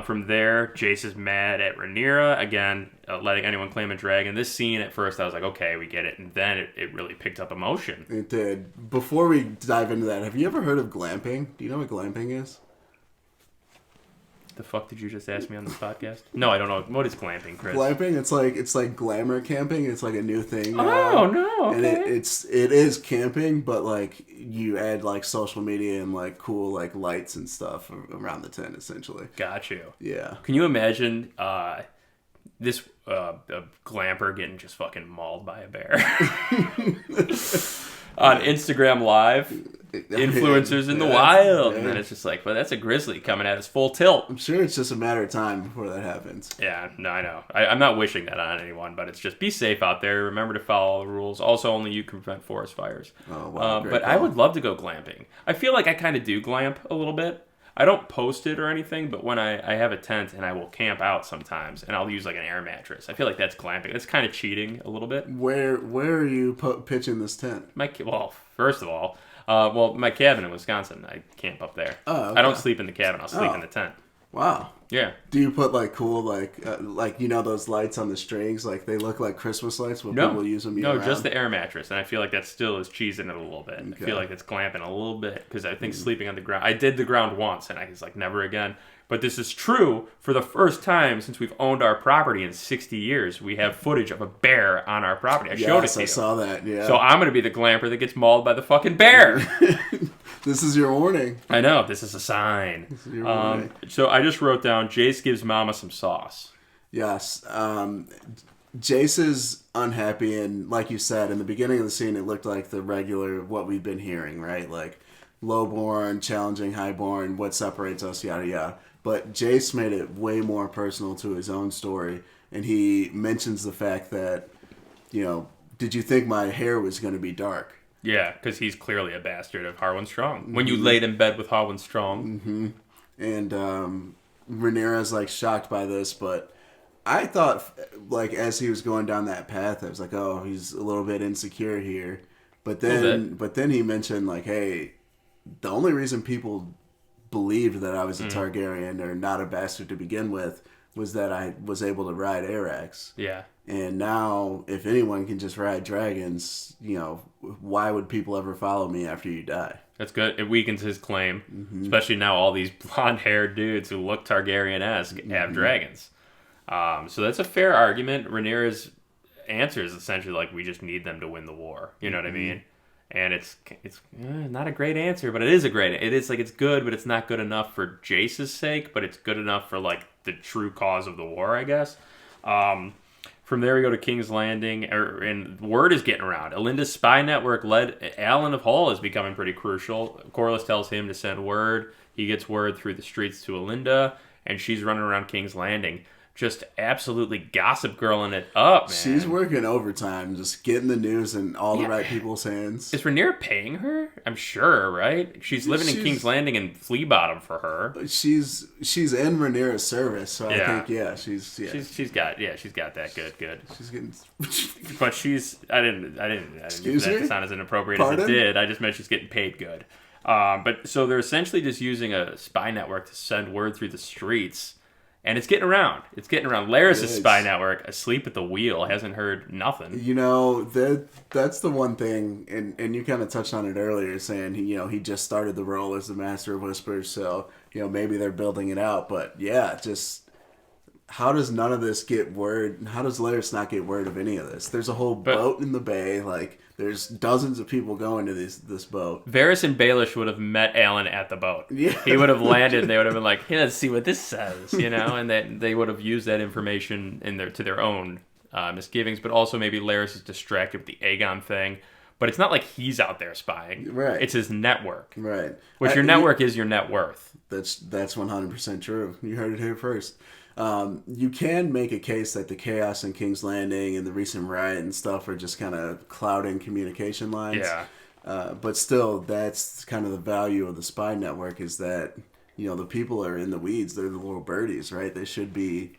From there, Jace is mad at Rhaenyra again, letting anyone claim a dragon. This scene at first, I was like, okay, we get it, and then it really picked up emotion. It did. Before we dive into that, have you ever heard of glamping? Do you know what glamping is? The fuck did you just ask me on this podcast? No, I don't know. What is glamping, Chris? Glamping, it's like glamour camping. It's like a new thing now. Oh no! Okay. And it is camping, but like you add like social media and like cool like lights and stuff around the tent, essentially. Got you. Yeah. Can you imagine this glamper getting just fucking mauled by a bear on Instagram Live? Influencers in the wild, and then it's just like, well, that's a grizzly coming at us full tilt. I'm sure it's just a matter of time before that happens. Yeah, no, I know. I'm not wishing that on anyone, but it's just be safe out there. Remember to follow all the rules. Also, only you can prevent forest fires. Oh, wow, but I would love to go glamping. I feel like I kind of do glamp a little bit. I don't post it or anything, but when I have a tent and I will camp out sometimes, and I'll use like an air mattress. I feel like that's glamping. It's kind of cheating a little bit. Where are you pitching this tent? Well, first of all. My cabin in Wisconsin, I camp up there. Oh, okay. I don't sleep in the cabin. I'll sleep in the tent. Wow. Yeah. Do you put like cool like those lights on the strings? Like they look like Christmas lights when people use them. No, just the air mattress, and I feel like that still is cheesing it a little bit. Okay. I feel like it's glamping a little bit because I think sleeping on the ground. I did the ground once, and I was like, never again. But this is true for the first time since we've owned our property in 60 years. We have footage of a bear on our property. I showed it to you. I saw that, yeah. So I'm going to be the glamper that gets mauled by the fucking bear. This is your warning. I know. This is a sign. This is your warning. So I just wrote down, Jace gives Mama some sauce. Yes. Jace is unhappy, and like you said, in the beginning of the scene, it looked like the regular, what we've been hearing, right? Like, lowborn, challenging, highborn, what separates us, yada, yada. But Jace made it way more personal to his own story, and he mentions the fact that, did you think my hair was going to be dark? Yeah, because he's clearly a bastard of Harwin Strong. Mm-hmm. When you laid in bed with Harwin Strong. Mm-hmm. And Rhaenyra's, like, shocked by this, but I thought, like, as he was going down that path, I was like, oh, he's a little bit insecure here. But then he mentioned, like, hey, the only reason people believed that I was a Targaryen or not a bastard to begin with was that I was able to ride Arax. Yeah. And now, if anyone can just ride dragons, why would people ever follow me after you die? That's good. It weakens his claim, especially now all these blonde-haired dudes who look Targaryen-esque have dragons. So that's a fair argument. Rhaenyra's answer is essentially like, we just need them to win the war. You know what I mean? And it's not a great answer, but it is a great. It is like, it's good, but it's not good enough for Jace's sake. But it's good enough for like the true cause of the war, I guess. From there we go to King's Landing, and word is getting around. Alinda's spy network led Alan of Hull is becoming pretty crucial. Corlys tells him to send word. He gets word through the streets to Alinda, and she's running around King's Landing, just absolutely gossip girling it up, man. She's working overtime, just getting the news in all the right people's hands. Is Rhaenyra paying her? I'm sure, right? She's living in King's Landing and Flea Bottom for her. She's in Rhaenyra's service, so I think she's got that good. She's getting, but I didn't Excuse me? That sound as inappropriate Pardon? as it did. I just meant she's getting paid good. But so they're essentially just using a spy network to send word through the streets. And it's getting around. Laris' spy network, asleep at the wheel, hasn't heard nothing. That's the one thing, and you kind of touched on it earlier, saying he just started the role as the Master of Whispers, so maybe they're building it out. But yeah, just how does none of this get word? How does Laris not get word of any of this? There's a whole boat in the bay. Like, there's dozens of people going to this boat. Varys and Baelish would have met Alan at the boat. Yeah. He would have landed, and they would have been like, hey, let's see what this says, and they would have used that information to their own misgivings, but also maybe Laris is distracted with the Aegon thing. But it's not like he's out there spying. Right. It's his network. Right. Which your network is your net worth. That's 100% true. You heard it here first. You can make a case that the chaos in King's Landing and the recent riot and stuff are just kind of clouding communication lines. Yeah. But still, that's kind of the value of the spy network is that, the people are in the weeds. They're the little birdies, right? They should be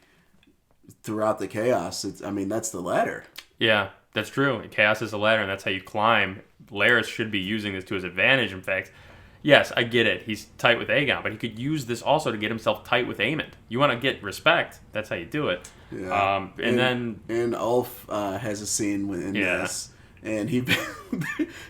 throughout the chaos. That's the ladder. Yeah. That's true. Chaos is a ladder, and that's how you climb. Laris should be using this to his advantage. In fact, yes, I get it. He's tight with Aegon, but he could use this also to get himself tight with Aemond. You want to get respect. That's how you do it. Yeah. And Ulf has a scene in this, and it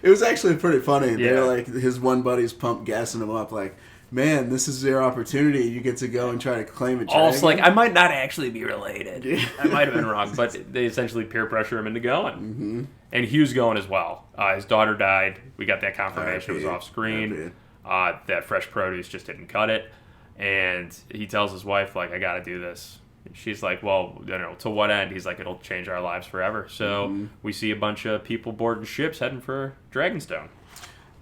was actually pretty funny. Yeah. They're like, his one buddy's gassing him up, like, man, this is your opportunity. You get to go and try to claim a dragon. Ulf's like, I might not actually be related. I might have been wrong, but they essentially peer pressure him into going. Mm-hmm. And Hugh's going as well. His daughter died. We got that confirmation. It was off screen. That fresh produce just didn't cut it. And he tells his wife, like, I got to do this. She's like, well, to what end? He's like, it'll change our lives forever. So we see a bunch of people boarding ships heading for Dragonstone.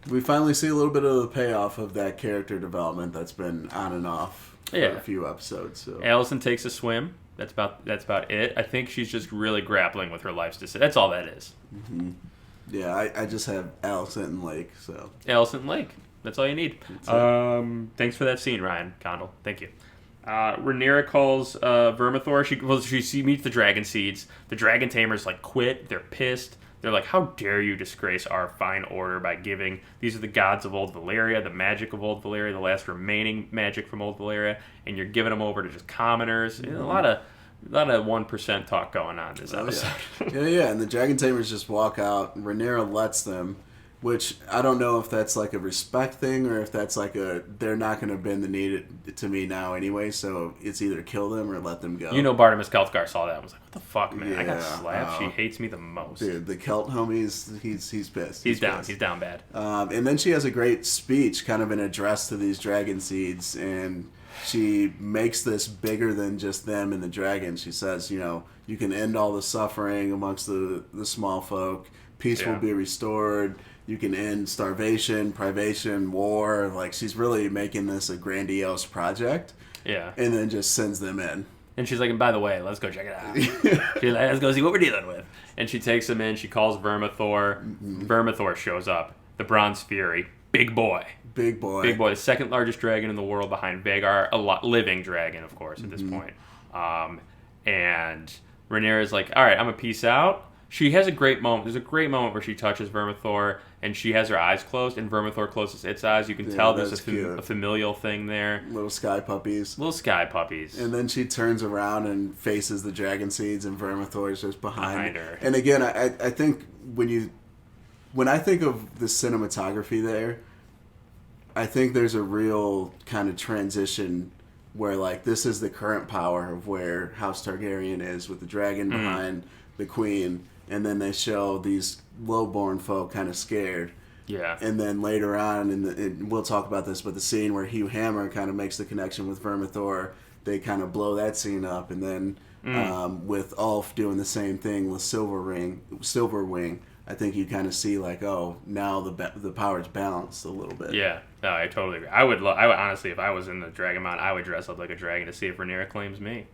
We finally see a little bit of the payoff of that character development that's been on and off for a few episodes. So. Alicent takes a swim. That's about it. I think she's just really grappling with her life's decision. That's all that is. Mm-hmm. Yeah, I just have Alicent and Lake. So Alicent and Lake. That's all you need. Thanks for that scene, Ryan Condell. Thank you. Rhaenyra calls Vermithor. She meets the dragon seeds. The dragon tamers quit. They're pissed. They're like, how dare you disgrace our fine order by giving... These are the gods of Old Valyria, the magic of Old Valyria, the last remaining magic from Old Valyria, and you're giving them over to just commoners. Mm-hmm. A lot of 1% talk going on this episode. Yeah, and the dragon tamers just walk out. Rhaenyra lets them, which I don't know if that's like a respect thing or if that's like they're not going to bend the knee to me now anyway, so it's either kill them or let them go. Bartimus Kelfgar saw that and was like, what the fuck, man? Yeah, I got slapped. She hates me the most. Dude, the Kelt homies, he's pissed. He's down. He's down bad. And then she has a great speech, kind of an address to these dragon seeds, and she makes this bigger than just them and the dragons. She says, you can end all the suffering amongst the small folk. Peace will be restored. You can end starvation, privation, war. Like, she's really making this a grandiose project. Yeah. And then just sends them in. And she's like, and by the way, let's go check it out. She's like, let's go see what we're dealing with. And she takes them in. She calls Vermithor. Mm-hmm. Vermithor shows up. The Bronze Fury. Big boy. Big boy. Big boy. The second largest dragon in the world behind Vhagar. Living dragon, of course, at this point. And Rhaenyra's like, all right, I'm going to peace out. She has a great moment. There's a great moment where she touches Vermithor, and she has her eyes closed, and Vermithor closes its eyes. You can tell there's a familial thing there. Little sky puppies. And then she turns around and faces the dragon seeds, and Vermithor is just behind her. And again, I think when I think of the cinematography there, I think there's a real kind of transition where, this is the current power of where House Targaryen is with the dragon behind the queen. And then they show these low-born folk kind of scared. Yeah. And then later on, and we'll talk about this, but the scene where Hugh Hammer kind of makes the connection with Vermithor, they kind of blow that scene up. And then with Ulf doing the same thing with Silverwing, I think you kind of see now the power's balanced a little bit. Yeah, no, I totally agree. I would honestly, if I was in the Dragon Mount, I would dress up like a dragon to see if Rhaenyra claims me.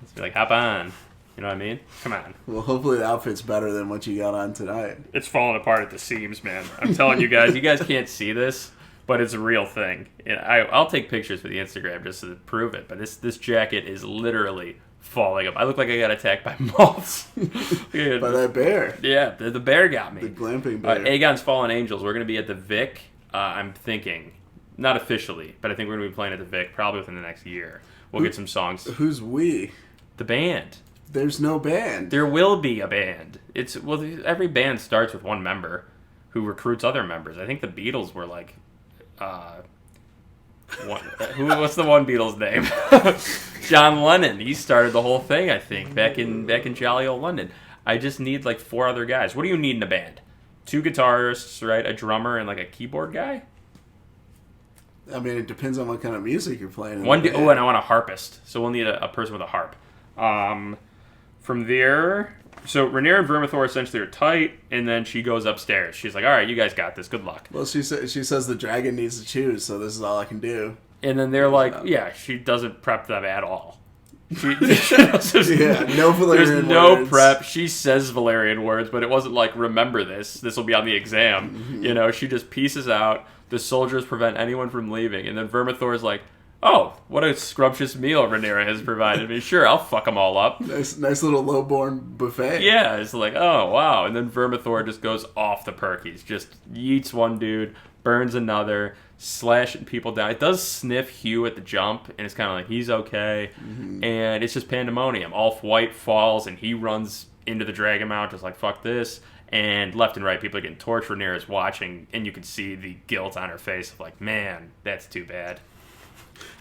Let's be like, hop on. You know what I mean? Come on. Well, hopefully the outfit's better than what you got on tonight. It's falling apart at the seams, man. I'm telling you guys can't see this, but it's a real thing. And I'll take pictures for the Instagram just to prove it. But this jacket is literally falling up. I look like I got attacked by moths. By that bear. Yeah, the bear got me. The glamping bear. Aegon's Fallen Angels. We're going to be at the Vic, I'm thinking. Not officially, but I think we're going to be playing at the Vic probably within the next year. We'll get some songs. Who's we? The band. There's no band. There will be a band. Every band starts with one member who recruits other members. I think the Beatles were what's the one Beatles name? John Lennon. He started the whole thing, I think, back in jolly old London. I just need like 4 other guys. What do you need in a band? 2 guitarists, right? A drummer and like a keyboard guy. I mean, it depends on what kind of music you're playing. And I want a harpist. So we'll need a person with a harp. From there, so Rhaenyra and Vermithor essentially are tight, and then she goes upstairs. She's like, "All right, you guys got this. Good luck." Well, she says the dragon needs to choose, so this is all I can do. And then they're like, "Yeah, she doesn't prep them at all." No Valyrian There's no words. prep. She says Valyrian words, but it wasn't like, remember this. This will be on the exam. Mm-hmm. She just pieces out. The soldiers prevent anyone from leaving. And then Vermithor's like, oh, what a scrumptious meal Rhaenyra has provided me. Sure, I'll fuck them all up. Nice little lowborn buffet. Yeah, it's like, oh, wow. And then Vermithor just goes off the perkies. Just yeets one dude, burns another, slashing people down. It does sniff Hugh at the jump, and it's kind of like, he's okay. Mm-hmm. And it's just pandemonium. Ulf White falls, and he runs into the Dragon Mount, just like, fuck this. And left and right, people are getting torched. Rhaenyra's watching, and you can see the guilt on her face of like, man, that's too bad.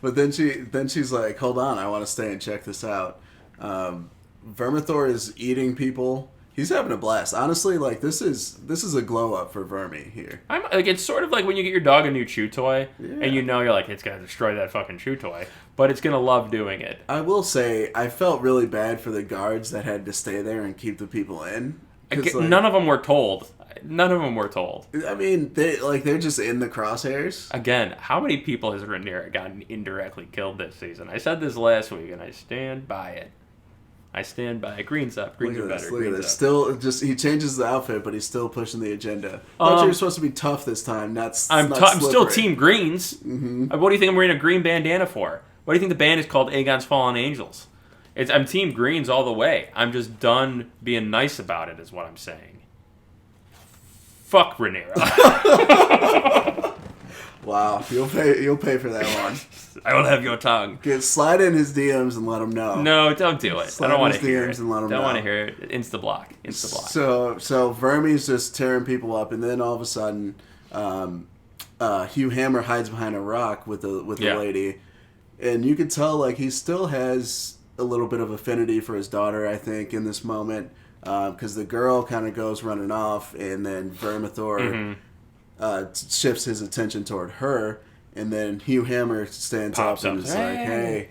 But then she's like, hold on, I want to stay and check this out. Vermithor is eating people. He's having a blast. Honestly, like this is a glow up for Vermi here. I'm like, it's sort of like when you get your dog a new chew toy, and you're like, it's gonna destroy that fucking chew toy, but it's gonna love doing it. I will say, I felt really bad for the guards that had to stay there and keep the people in. None of them were told. I mean, they're just in the crosshairs. Again, how many people has Rhaenyra gotten indirectly killed this season? I said this last week, and I stand by it. Greens up. Greens are better. Look at this. Still, just he changes the outfit, but he's still pushing the agenda. Thought you were supposed to be tough this time. I'm still Team Greens. Mm-hmm. What do you think I'm wearing a green bandana for? Why do you think the band is called Aegon's Fallen Angels? I'm Team Greens all the way. I'm just done being nice about it, is what I'm saying. Fuck Rhaenyra. Wow, you'll pay for that one. I will have your tongue. Slide in his DMs and let him know. No, don't do it. I don't want to hear it. And let him don't know. want to hear it. Insta block. So Vermi's just tearing people up, and then all of a sudden, Hugh Hammer hides behind a rock with a lady, and you can tell like he still has a little bit of affinity for his daughter, I think, in this moment, because the girl kind of goes running off, and then Vermithor shifts his attention toward her, and then Hugh Hammer stands up and is like, hey,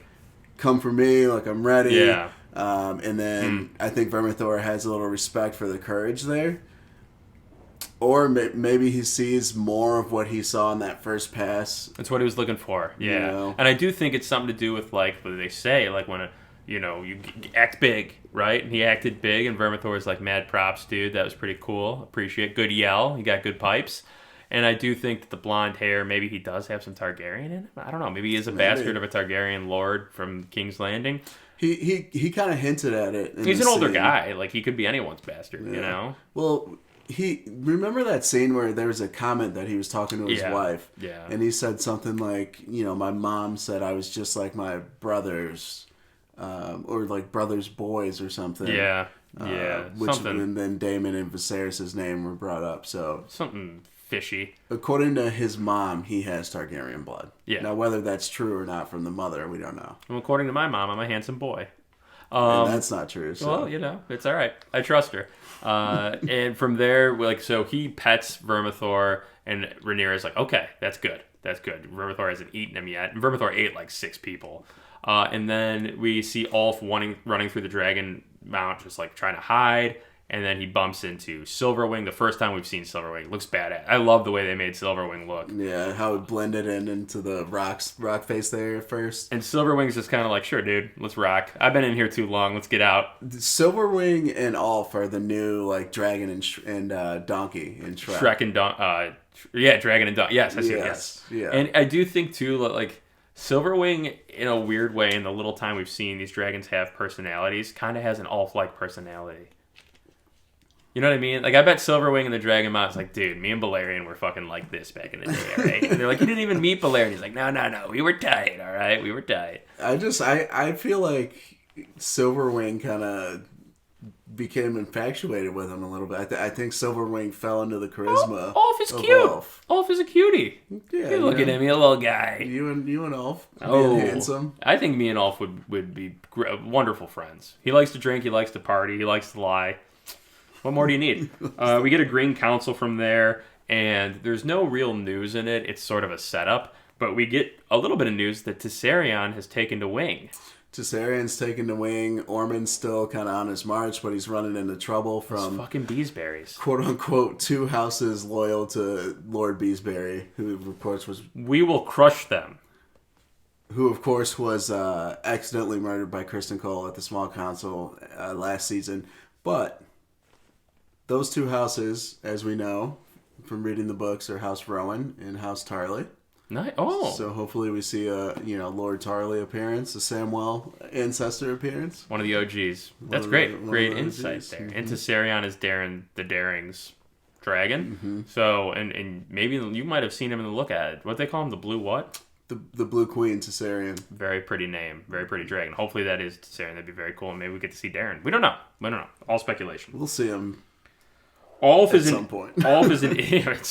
come for me, like I'm ready. Yeah. And then I think Vermithor has a little respect for the courage there. Or maybe he sees more of what he saw in that first pass. That's what he was looking for. Yeah. You know? And I do think it's something to do with, like, what they say, like, when you act big, right? And he acted big, and Vermithor is like, mad props, dude. That was pretty cool. Appreciate it. Good yell. He got good pipes. And I do think that the blonde hair, maybe he does have some Targaryen in him. I don't know. Maybe he is a bastard of a Targaryen lord from King's Landing. He kind of hinted at it. He's an older guy. Like, he could be anyone's bastard, you know? Well, remember that scene where there was a comment that he was talking to his wife? Yeah. And he said something like, my mom said I was just like my brothers, or like brothers' boys or something. Yeah. And then Daemon and Viserys' name were brought up. So something fishy. According to his mom, he has Targaryen blood. Yeah. Now, whether that's true or not from the mother, we don't know. Well, according to my mom, I'm a handsome boy. And that's not true. So. Well, it's all right. I trust her. And from there, so he pets Vermithor, and Rhaenyra's like, okay, that's good. Vermithor hasn't eaten him yet. And Vermithor ate like 6 people. And then we see Ulf running through the Dragon Mount, just like trying to hide. And then he bumps into Silverwing. The first time we've seen Silverwing. Looks badass. I love the way they made Silverwing look. Yeah, how it blended into the rock face there at first. And Silverwing's just kind of like, sure, dude, let's rock. I've been in here too long. Let's get out. Silverwing and Ulf are the new like dragon and donkey in Shrek. Dragon and donkey. Yes, I see. Yes. Yeah. And I do think too, like Silverwing, in a weird way, in the little time we've seen these dragons have personalities, kind of has an Ulf-like personality. You know what I mean? Like, I bet Silverwing and the Dragon Mount's like, dude, me and Balerion were fucking like this back in the day, right? And they're like, you didn't even meet Balerion. He's like, no, we were tight, all right? We were tight. I feel like Silverwing kind of became infatuated with him a little bit. I think Silverwing fell into the charisma. Ulf is cute. Ulf is a cutie. Yeah, you look at him, he's a little guy. You and Ulf being handsome. I think me and Ulf would be wonderful friends. He likes to drink. He likes to party. He likes to lie. What more do you need? We get a Green Council from there, and there's no real news in it. It's sort of a setup, but we get a little bit of news that Tessarion has taken to Wing. Tessarion's taken to Wing. Ormond's still kind of on his march, but he's running into trouble from fucking Beesberries, quote unquote, 2 houses loyal to Lord Beesbury, who of course was. We will crush them. Who of course was accidentally murdered by Kristen Cole at the Small Council last season, but those 2 houses, as we know from reading the books, are House Rowan and House Tarley. Nice. Oh, so hopefully we see a Lord Tarley appearance, a Samwell ancestor appearance. One of the OGs. That's great. Great insight there. Mm-hmm. And Tessarion is Darren the Daring's dragon. Mm-hmm. So and maybe you might have seen him in the look at it. What they call him, the blue what? The Blue Queen, Tessarion. Very pretty name. Very pretty dragon. Hopefully that is Tessarion. That'd be very cool. And maybe we get to see Darren. We don't know. All speculation. We'll see him. Olaf at some point. Olaf is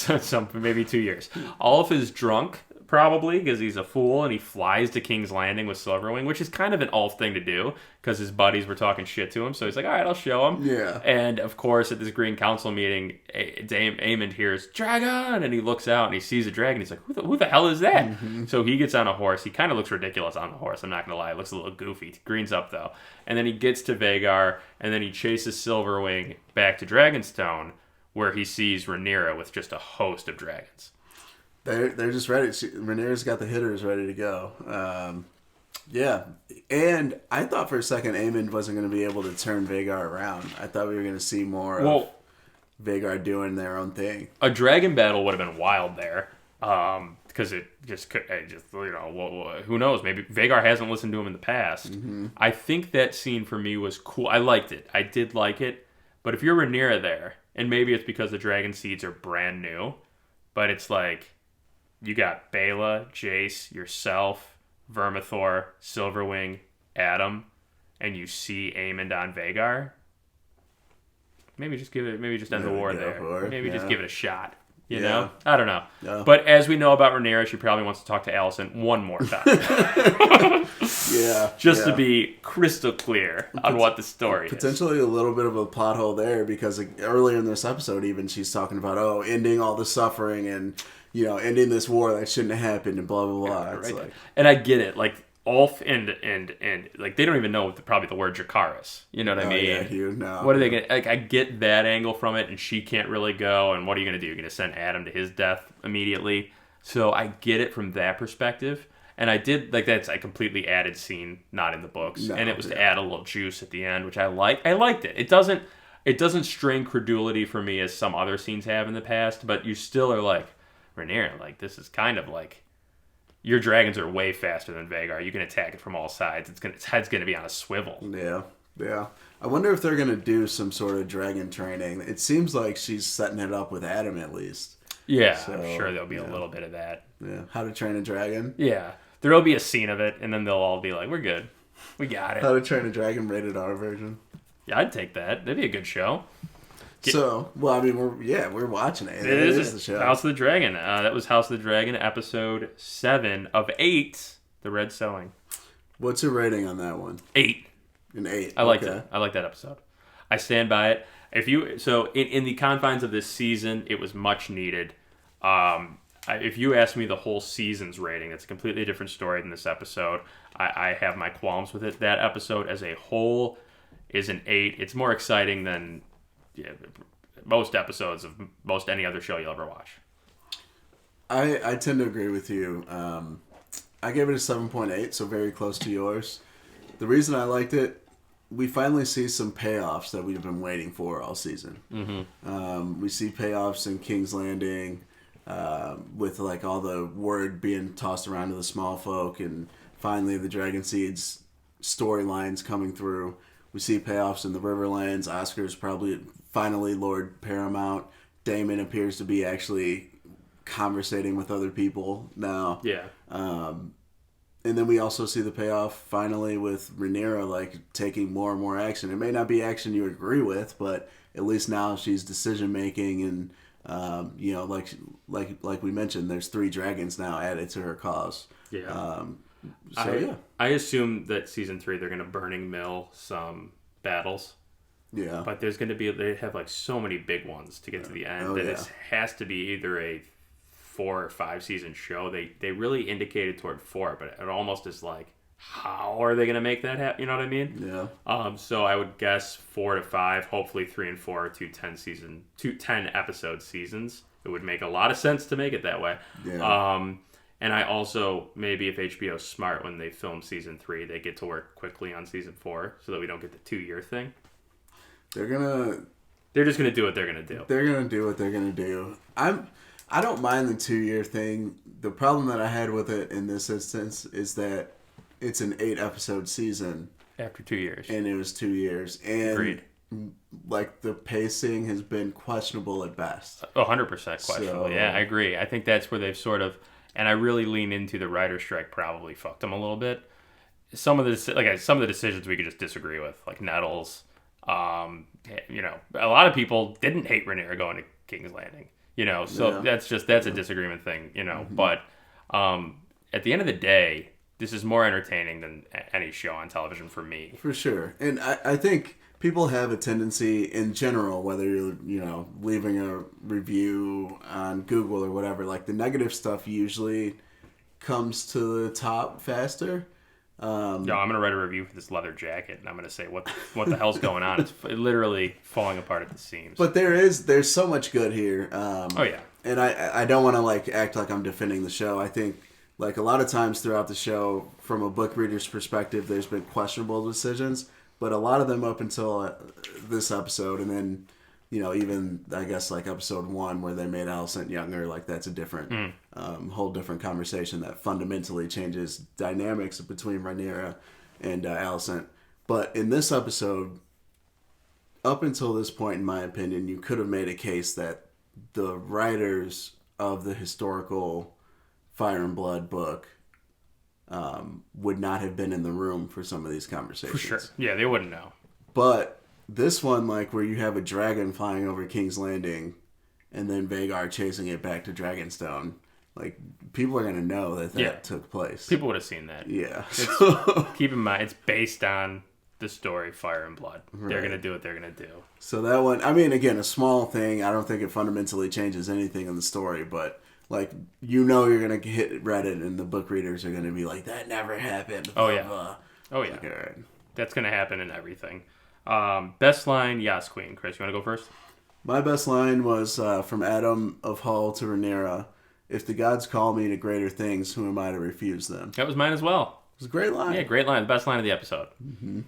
at some maybe 2 years. Olaf is drunk probably because he's a fool and he flies to King's Landing with Silverwing, which is kind of an Olaf thing to do because his buddies were talking shit to him. So he's like, all right, I'll show him. Yeah. And of course, at this Green Council meeting, Aemond hears dragon, and he looks out and he sees a dragon. He's like, who the hell is that? Mm-hmm. So he gets on a horse. He kind of looks ridiculous on the horse. I'm not gonna lie, it looks a little goofy. Green's up though, and then he gets to Vhagar, and then he chases Silverwing back to Dragonstone, where he sees Rhaenyra with just a host of dragons. They're just ready. Rhaenyra's got the hitters ready to go. Yeah, and I thought for a second Aemond wasn't going to be able to turn Vhagar around. I thought we were going to see more of Vhagar doing their own thing. A dragon battle would have been wild there, because it just who knows? Maybe Vhagar hasn't listened to him in the past. Mm-hmm. I think that scene for me was cool. I liked it. I did like it. But if you're Rhaenyra there, and maybe it's because the dragon seeds are brand new, but it's like you got Baela, Jace, yourself, Vermithor, Silverwing, Adam, and you see Aemond on Vhagar. Maybe just end the war there. Maybe just give it a shot. You know? I don't know. Yeah. But as we know about Rhaenyra, she probably wants to talk to Alicent one more time. Just to be crystal clear on what the story is. Potentially a little bit of a plot hole there, because earlier in this episode even she's talking about, ending all the suffering and, ending this war that shouldn't have happened and blah, blah, blah. Yeah, right. Like, and I get it. Like, Ulf and like they don't even know probably the word Dracarys. You know what I mean? Yeah, Hugh, no. What are they gonna like? I get that angle from it, and she can't really go. And what are you gonna do? You're gonna send Adam to his death immediately. So I get it from that perspective, and I did like that's a completely added scene, not in the books, and it was to add a little juice at the end, which I liked. I liked it. It doesn't strain credulity for me as some other scenes have in the past, but you still are like Rhaenyra. Like this is kind of like. Your dragons are way faster than Vhagar. You can attack it from all sides. Its head's going to be on a swivel. Yeah. I wonder if they're going to do some sort of dragon training. It seems like she's setting it up with Adam at least. Yeah, so, I'm sure there'll be a little bit of that. Yeah, how to train a dragon? Yeah. There'll be a scene of it, and then they'll all be like, we're good. We got it. How to Train a Dragon rated R version. Yeah, I'd take that. That'd be a good show. We're watching it. It is the show. House of the Dragon. That was House of the Dragon, episode 7 of 8, The Red Sowing. What's your rating on that one? 8. An 8. I liked it. I liked that episode. I stand by it. In the confines of this season, it was much needed. If you ask me the whole season's rating, it's a completely different story than this episode. I have my qualms with it. That episode as a whole is an 8. It's more exciting than... Yeah, most episodes of most any other show you'll ever watch. I tend to agree with you. I gave it a 7.8, so very close to yours. The reason I liked it, we finally see some payoffs that we've been waiting for all season. Mm-hmm. We see payoffs in King's Landing, with like all the word being tossed around to the small folk, and finally the Dragon Seeds storylines coming through. We see payoffs in the Riverlands. Oscar's probably finally Lord Paramount. Daemon appears to be actually conversating with other people now. Yeah. And then we also see the payoff finally with Rhaenyra like taking more and more action. It may not be action you agree with, but at least now she's decision making, and like we mentioned, there's 3 dragons now added to her cause. Yeah. Yeah. I assume that season 3 they're going to Burning Mill some battles. Yeah. But there's going to be, they have like so many big ones to get to the end that it has to be either a 4 or 5 season show. They really indicated toward 4, but it almost is like, how are they going to make that happen? You know what I mean? Yeah. So I would guess 4 to 5, hopefully 3 and 4 are 2 10 episode seasons. It would make a lot of sense to make it that way. Yeah. And I also, maybe if HBO's smart when they film season 3, they get to work quickly on season 4 so that we don't get the 2-year thing. They're just gonna do what they're gonna do. They're gonna do what they're gonna do. I don't mind the 2-year thing. The problem that I had with it in this instance is that it's an 8-episode season after 2 years, and it was 2 years, and agreed. Like the pacing has been questionable at best. 100% questionable. So, yeah, I agree. I think that's where they've sort of, and I really lean into the writer's strike probably fucked them a little bit. Some of the decisions we could just disagree with, like Nettles. A lot of people didn't hate Rhaenyra going to King's Landing. So that's a disagreement thing. Mm-hmm. But at the end of the day, this is more entertaining than any show on television for me. For sure, and I think people have a tendency in general, whether you're leaving a review on Google or whatever, like the negative stuff usually comes to the top faster. I'm gonna write a review for this leather jacket, and I'm gonna say what the hell's going on. It's literally falling apart at the seams. But there's so much good here. And I don't want to like act like I'm defending the show. I think like a lot of times throughout the show, from a book reader's perspective, there's been questionable decisions, but a lot of them up until this episode, and then even I guess like episode 1 where they made Alicent younger, like that's a different, whole different conversation that fundamentally changes dynamics between Rhaenyra and Alicent. But in this episode, up until this point, in my opinion, you could have made a case that the writers of the historical Fire and Blood book would not have been in the room for some of these conversations. For sure. Yeah, they wouldn't know. But this one, like where you have a dragon flying over King's Landing and then Vhagar chasing it back to Dragonstone, like people are going to know that took place. People would have seen that. Yeah. Keep in mind, it's based on the story Fire and Blood. Right. They're going to do what they're going to do. So that one, I mean, again, a small thing. I don't think it fundamentally changes anything in the story, but like, you're going to hit Reddit and the book readers are going to be like, that never happened. Oh, yeah. Oh, yeah. Like, all right. That's going to happen in everything. Best line, Yas Queen. Chris, you want to go first? My best line was from Adam of Hull to Rhaenyra. If the gods call me to greater things, who am I to refuse them? That was mine as well. It was a great line. Yeah, great line. The best line of the episode. Mm-hmm.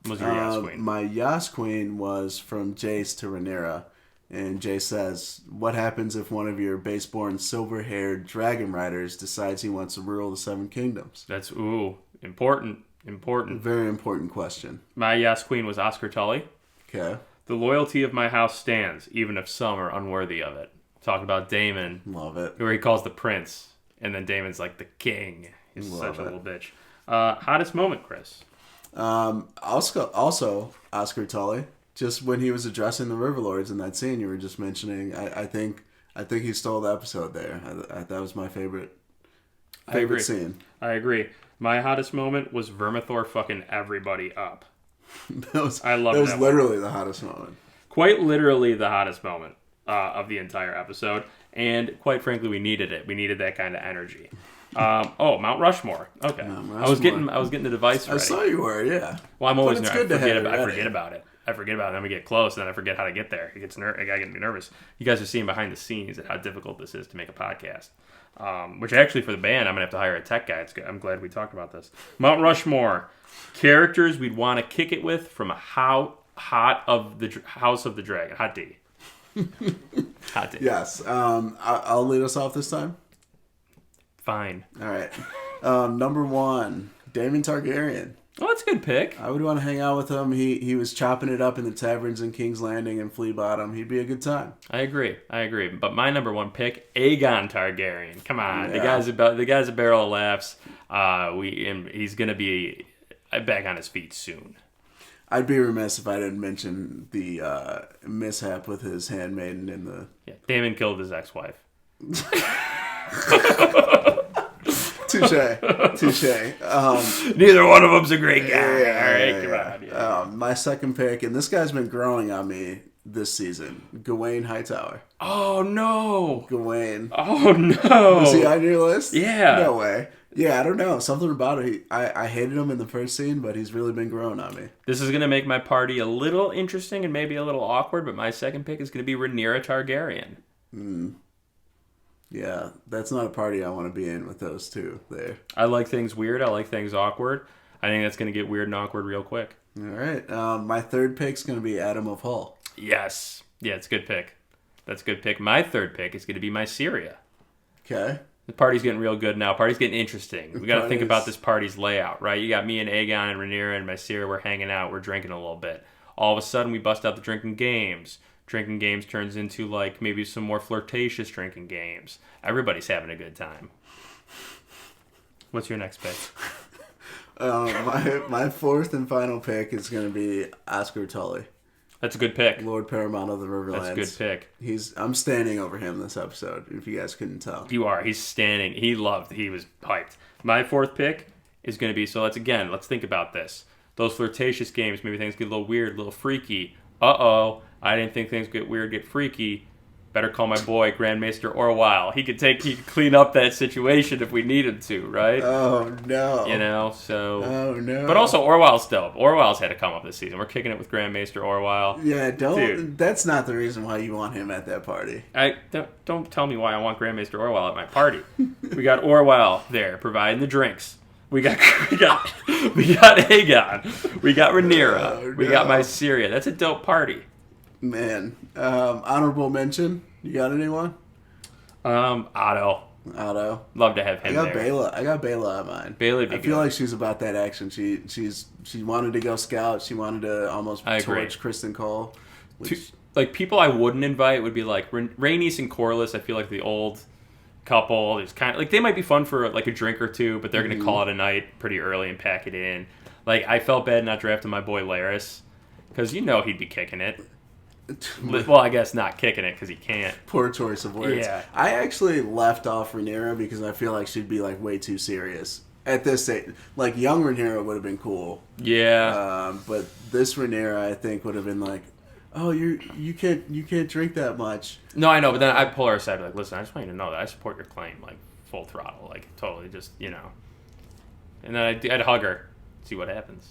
What was your Yas Queen? My Yas Queen was from Jace to Rhaenyra. And Jace says, what happens if one of your base-born silver-haired dragon riders decides he wants to rule the 7 kingdoms? That's, important. Important. Very important question. My Yas Queen was Oscar Tully. Okay. The loyalty of my house stands, even if some are unworthy of it. Talk about Daemon. Love it. Where he calls the prince, and then Daemon's like the king. He's such a little bitch. Hottest moment, Chris? Also, Oscar Tully. Just when he was addressing the Riverlords in that scene you were just mentioning, I think he stole the episode there. That was my favorite scene. I agree. My hottest moment was Vermithor fucking everybody up. I loved that. It was literally the hottest moment. Quite literally the hottest moment of the entire episode. And quite frankly, we needed it. We needed that kind of energy. Mount Rushmore. Okay. Mount Rushmore. I was getting the device ready. I saw you were, yeah. Well, I'm always nervous. I forget about it. Then we get close, and then I forget how to get there. I get nervous. You guys are seeing behind the scenes how difficult this is to make a podcast. Which actually, for the band, I'm going to have to hire a tech guy. I'm glad we talked about this. Mount Rushmore. Characters we'd want to kick it with from a House of the Dragon. HotD. HotD. Yes. I'll lead us off this time. Fine. All right. Number 1, Daemon Targaryen. Oh, that's a good pick. I would want to hang out with him. He was chopping it up in the taverns in King's Landing and Flea Bottom. He'd be a good time. I agree. But my number one pick, Aegon Targaryen. Come on, Yeah. the guy's a barrel of laughs. He's gonna be back on his feet soon. I'd be remiss if I didn't mention the mishap with his handmaiden in the... Yeah, Daemon killed his ex-wife. Touche. Neither one of them's a great guy. Yeah, All right, yeah, come yeah. on. Yeah. My second pick, and this guy's been growing on me this season, Gawain Hightower. Oh no! Gawain. Oh no! Was he on your list? Yeah. No way. Yeah, I don't know. Something about it. I hated him in the first scene, but he's really been growing on me. This is gonna make my party a little interesting and maybe a little awkward, but my second pick is gonna be Rhaenyra Targaryen. Yeah, that's not a party I want to be in with those two there. I like things weird. I like things awkward. I think that's gonna get weird and awkward real quick. All right. My third pick's going to be Adam of Hull. Yes. Yeah, it's a good pick. That's a good pick. My third pick is gonna be my Syria. Okay. The party's getting real good now. Party's getting interesting. We got to think about this party's layout, right? You got me and Aegon and Rhaenyra and Mysaria. We're hanging out. We're drinking a little bit. All of a sudden, we bust out the drinking games. Drinking games turns into, like, maybe some more flirtatious drinking games. Everybody's having a good time. What's your next pick? My fourth and final pick is going to be Oscar Tully, That's a good pick. Lord Paramount of the Riverlands. That's a good pick. I'm standing over him this episode, if you guys couldn't tell. You are. He's standing. He was hyped. My fourth pick is going to be, so let's think about this. Those flirtatious games, maybe things get a little weird, a little freaky. Uh-oh, I didn't think things get weird, get freaky. Better call my boy, Grand Maester Orwyle. He could clean up that situation if we needed to, right? Oh, no. You know, so... Oh, no. But also, Orwyle's dope. Orwyle's had to come up this season. We're kicking it with Grand Maester Orwyle. Yeah, Dude. That's not the reason why you want him at that party. Don't tell me why I want Grand Maester Orwyle at my party. We got Orwyle there providing the drinks. We got Aegon. We got Rhaenyra. Oh, We got Mysaria. That's a dope party. Man. Honorable mention? You got anyone? Otto. Love to have him there. I got Bela on mine. Bailey'd be I feel good. like she's about that action. She wanted to go scout. She wanted to almost I agree. torch Kristen Cole. Which, Like, people I wouldn't invite would be like Rhaenys and Corlys. I feel like the old couple. It's kind of like they might be fun for like a drink or two, but they're going to call it a night pretty early and pack it in. Like, I felt bad not drafting my boy Larys because he'd be kicking it. Well, I guess not kicking it because he can't. Poor choice of words. Yeah. I actually left off Rhaenyra because I feel like she'd be like way too serious at this stage. Like young Rhaenyra would have been cool. Yeah. But this Rhaenyra, I think, would have been like, oh, you can't drink that much. No, I know, but then I'd pull her aside and be like, listen, I just want you to know that I support your claim, like, full throttle, like, totally, just, And then I'd hug her, see what happens.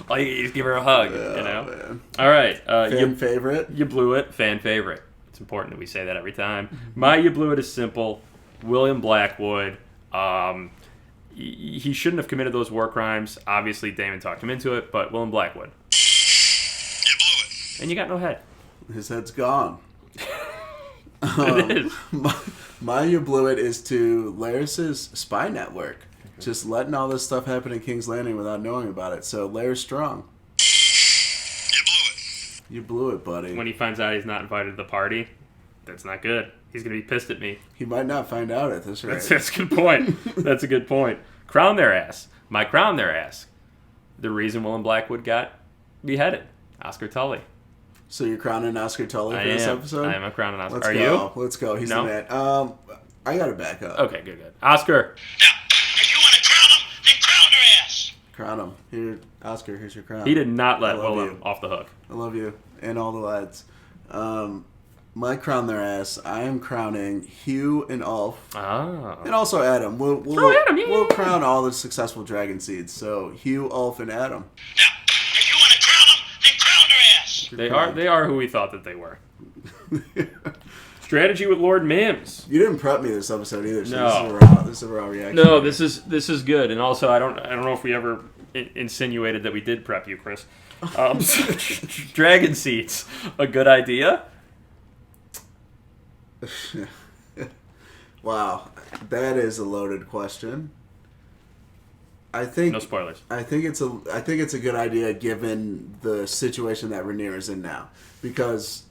Like, you just give her a hug, Man. All right. Fan favorite? You blew it. Fan favorite. It's important that we say that every time. My you blew it is simple. William Blackwood. He shouldn't have committed those war crimes. Obviously, Daemon talked him into it, but William Blackwood. You blew it. And you got no head. His head's gone. It is. My you blew it is to Larys's spy network. Just letting all this stuff happen in King's Landing without knowing about it. So Larys strong. You blew it. You blew it, buddy. When he finds out he's not invited to the party, that's not good. He's going to be pissed at me. He might not find out at this rate. That's a good point. That's a good point. Crown their ass. My crown their ass. The reason William Blackwood got beheaded. Oscar Tully. So you're crowning Oscar Tully for this episode? I am a crowning Oscar. Let's Are go. you? Let's go. He's No? the man. I got to back up. Okay, good. Oscar. Now, if you want to crown them, then crown their ass. Crown him. Here, Oscar, here's your crown. He did not let I love Willem you. off the hook. I love you. And all the lads. My crown their ass. I am crowning Hugh and Ulf. Ah. And also Adam. We'll Adam, yeah. We'll crown all the successful dragon seeds. So Hugh, Ulf, and Adam. Now, if you want to crown them, then crown their ass. They are who we thought that they were. Strategy with Lord Mims. You didn't prep me this episode either, so No. this is a raw reaction. No, this is good, and also I don't know if we ever insinuated that we did prep you, Chris. Dragon seeds, a good idea. Wow, that is a loaded question. I think no spoilers. I think it's a good idea given the situation that Rhaenyra is in now. Because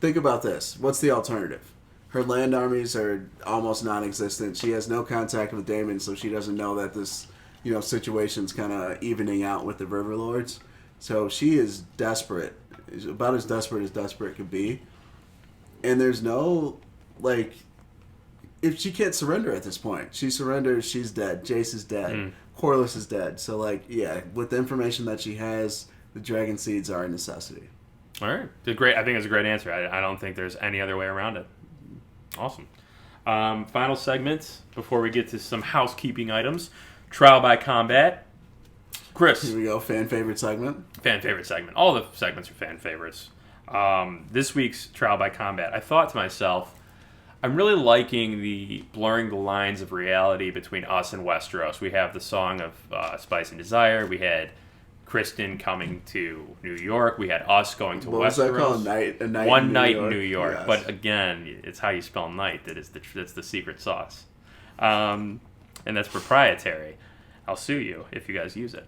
think about this: what's the alternative? Her land armies are almost non-existent. She has no contact with Daemon, so she doesn't know that this situation's kind of evening out with the River Lords. So she is desperate, about as desperate could be. And there's no if she can't surrender at this point, she surrenders, she's dead. Jace is dead. Corlys is dead. So, with the information that she has, the dragon seeds are a necessity. All right. I think it's a great answer. I don't think there's any other way around it. Awesome. Final segment before we get to some housekeeping items. Trial by combat. Chris. Here we go. Fan favorite segment. Fan favorite segment. All the segments are fan favorites. This week's Trial by Combat. I thought to myself, I'm really liking the blurring the lines of reality between us and Westeros. We have the Song of Spice and Desire. We had Kristen coming to New York. We had us going to Westeros. What was that called? One night in New York. Yes. But again, it's how you spell night that's the secret sauce. And that's proprietary. I'll sue you if you guys use it.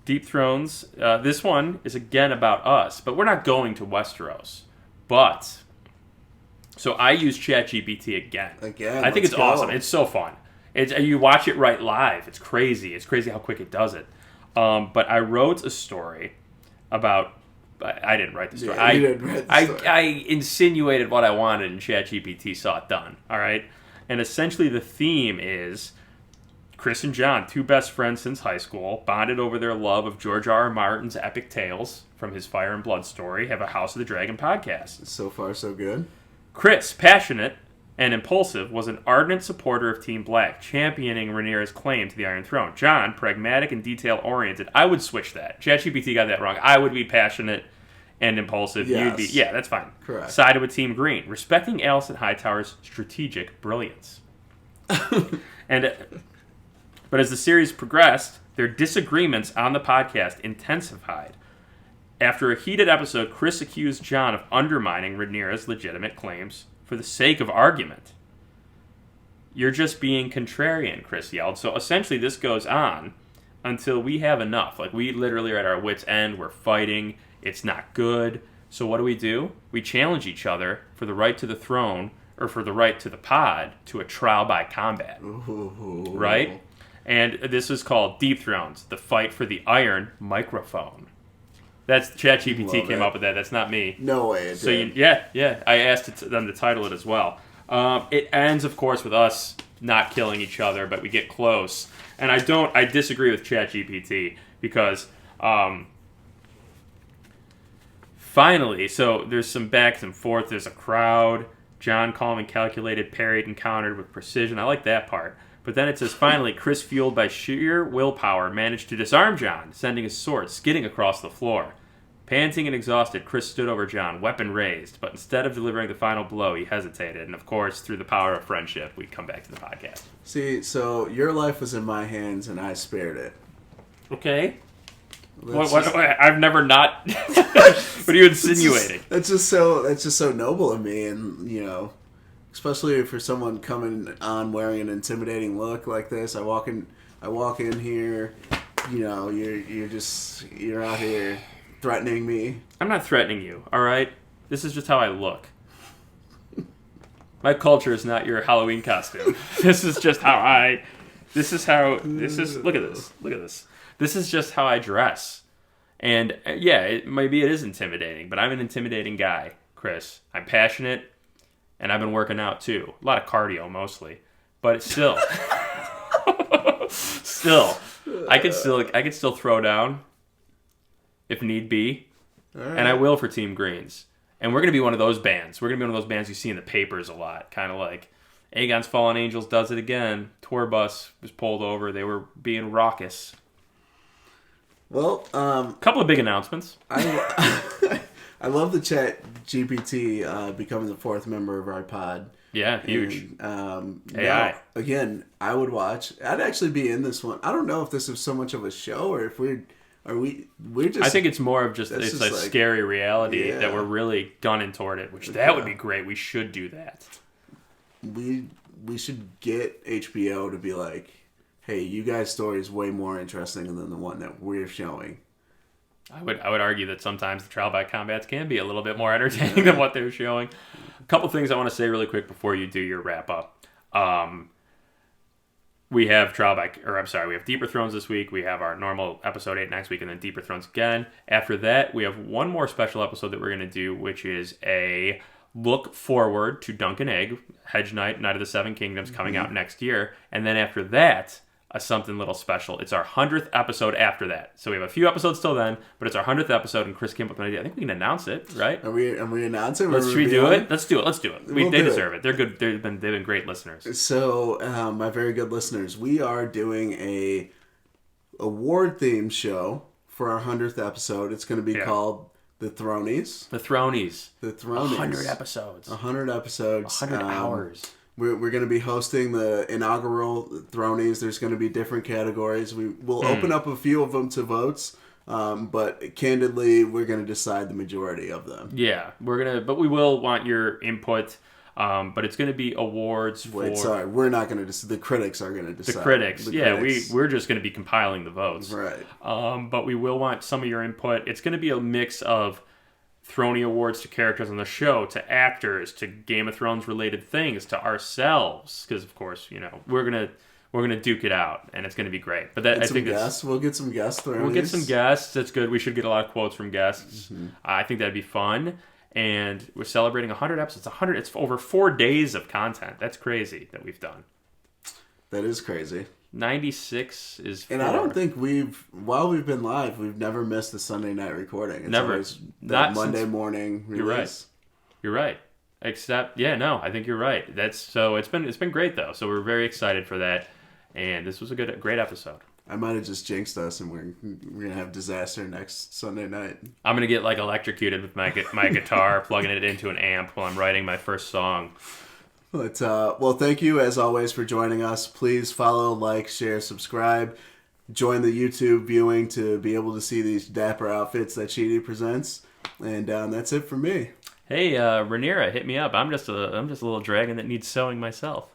Deep Thrones. This one is again about us, but we're not going to Westeros. So I use ChatGPT again. I think it's awesome. It's so fun. You watch it right live. It's crazy. It's crazy how quick it does it. But I wrote a story about... I didn't write the story. Yeah, you didn't write the story. I insinuated what I wanted, and ChatGPT saw it done. All right? And essentially the theme is Chris and John, two best friends since high school, bonded over their love of George R. R. Martin's epic tales from his Fire and Blood story, have a House of the Dragon podcast. So far, so good. Chris, passionate and impulsive, was an ardent supporter of Team Black, championing Rhaenyra's claim to the Iron Throne. John, pragmatic and detail-oriented. I would switch that. ChatGPT got that wrong. I would be passionate and impulsive. Yes. You'd be... Yeah, that's fine. Correct. Sided with Team Green, respecting Alicent Hightower's strategic brilliance. But as the series progressed, their disagreements on the podcast intensified. After a heated episode, Chris accused John of undermining Rhaenyra's legitimate claims for the sake of argument. You're just being contrarian, Chris yelled. So essentially this goes on until we have enough. We literally are at our wits' end. We're fighting. It's not good. So what do? We challenge each other for the right to the throne or for the right to the pod to a trial by combat. Ooh. Right? And this is called Deep Thrones, the fight for the iron microphone. That's ChatGPT came up with that. That's not me. No way. It did. Yeah. I asked them to title it as well. It ends, of course, with us not killing each other, but we get close. And I disagree with ChatGPT because finally, so there's some back and forth. There's a crowd. John, calm and calculated, parried and countered with precision. I like that part. But then it says, finally, Chris, fueled by sheer willpower, managed to disarm John, sending his sword skidding across the floor. Panting and exhausted, Chris stood over John, weapon raised, but instead of delivering the final blow, he hesitated. And of course, through the power of friendship, we come back to the podcast. See, so your life was in my hands, and I spared it. Okay. What, I've never not... What are you insinuating? That's just so noble of me, and, especially for someone coming on wearing an intimidating look like this. I walk in here, you're out here threatening me. I'm not threatening you, all right? This is just how I look. My culture is not your Halloween costume. This is just how look at this. This is just how I dress. And maybe it is intimidating, but I'm an intimidating guy, Chris. I'm passionate. And I've been working out too. A lot of cardio mostly. But it's still. I could still throw down if need be. Right. And I will for Team Greens. And we're going to be one of those bands. We're going to be one of those bands you see in the papers a lot. Kind of like Aegon's Fallen Angels does it again. Tour bus was pulled over. They were being raucous. Well, couple of big announcements. I love the Chat GPT becoming the fourth member of our pod. Yeah, huge. And, AI. Now, again, I would watch. I'd actually be in this one. I don't know if this is so much of a show or if we're just. I think it's more of just it's like scary reality that we're really gunning toward it. Which that would be great. We should do that. We should get HBO to be like, hey, you guys' story is way more interesting than the one that we're showing. I would argue that sometimes the trial by combats can be a little bit more entertaining than what they're showing. A couple things I want to say really quick before you do your wrap up. We have we have Deeper Thrones this week. We have our normal episode 8 next week, and then Deeper Thrones again. After that, we have one more special episode that we're going to do, which is a look forward to Dunk and Egg, Hedge Knight, Knight of the Seven Kingdoms, coming out next year. And then after that, a something little special. It's our 100th episode after that. So we have a few episodes till then, but it's our 100th episode, and Chris came up with an idea. I think we can announce it, right? Are we announcing? Should we do it? Let's do it. They deserve it. They're good. They've been great listeners. So, my very good listeners, we are doing a award themed show for our 100th episode. It's going to be called The Thronies. The Thronies. 100 episodes. 100 episodes. 100 hours. We're going to be hosting the inaugural Thronies. There's going to be different categories. We'll open up a few of them to votes, but candidly, we're going to decide the majority of them. Yeah, but we will want your input. But it's going to be awards for... Wait, sorry, we're not going to decide. The critics are going to decide. The critics. We're just going to be compiling the votes. Right. But we will want some of your input. It's going to be a mix of Throny awards to characters on the show, to actors, to Game of Thrones related things, to ourselves, because of course, we're gonna duke it out, and it's gonna be great. But we'll get some guests. We'll get some guests. That's good. We should get a lot of quotes from guests. Mm-hmm. I think that'd be fun. And we're celebrating 100 episodes. 100. It's over 4 days of content. That's crazy that we've done. That is crazy. 96 is 4. And I don't think while we've been live, we've never missed a Sunday night recording. It's never. Always that Monday morning release. You're right. Except, I think you're right. It's been great though. So we're very excited for that. And this was a great episode. I might have just jinxed us, and we're gonna have disaster next Sunday night. I'm gonna get electrocuted with my guitar, plugging it into an amp while I'm writing my first song. But, well, thank you, as always, for joining us. Please follow, like, share, subscribe. Join the YouTube viewing to be able to see these dapper outfits that Sheedy presents. And that's it for me. Hey, Rhaenyra, hit me up. I'm just a little dragon that needs sewing myself.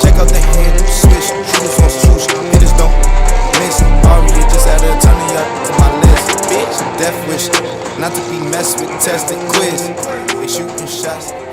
Check out the hand, switch, shoes on swoosh, hitters don't miss. Aria just added a ton of y'all to my list. Bitch, death wish, not to be messed with, tested quiz. They shooting shots.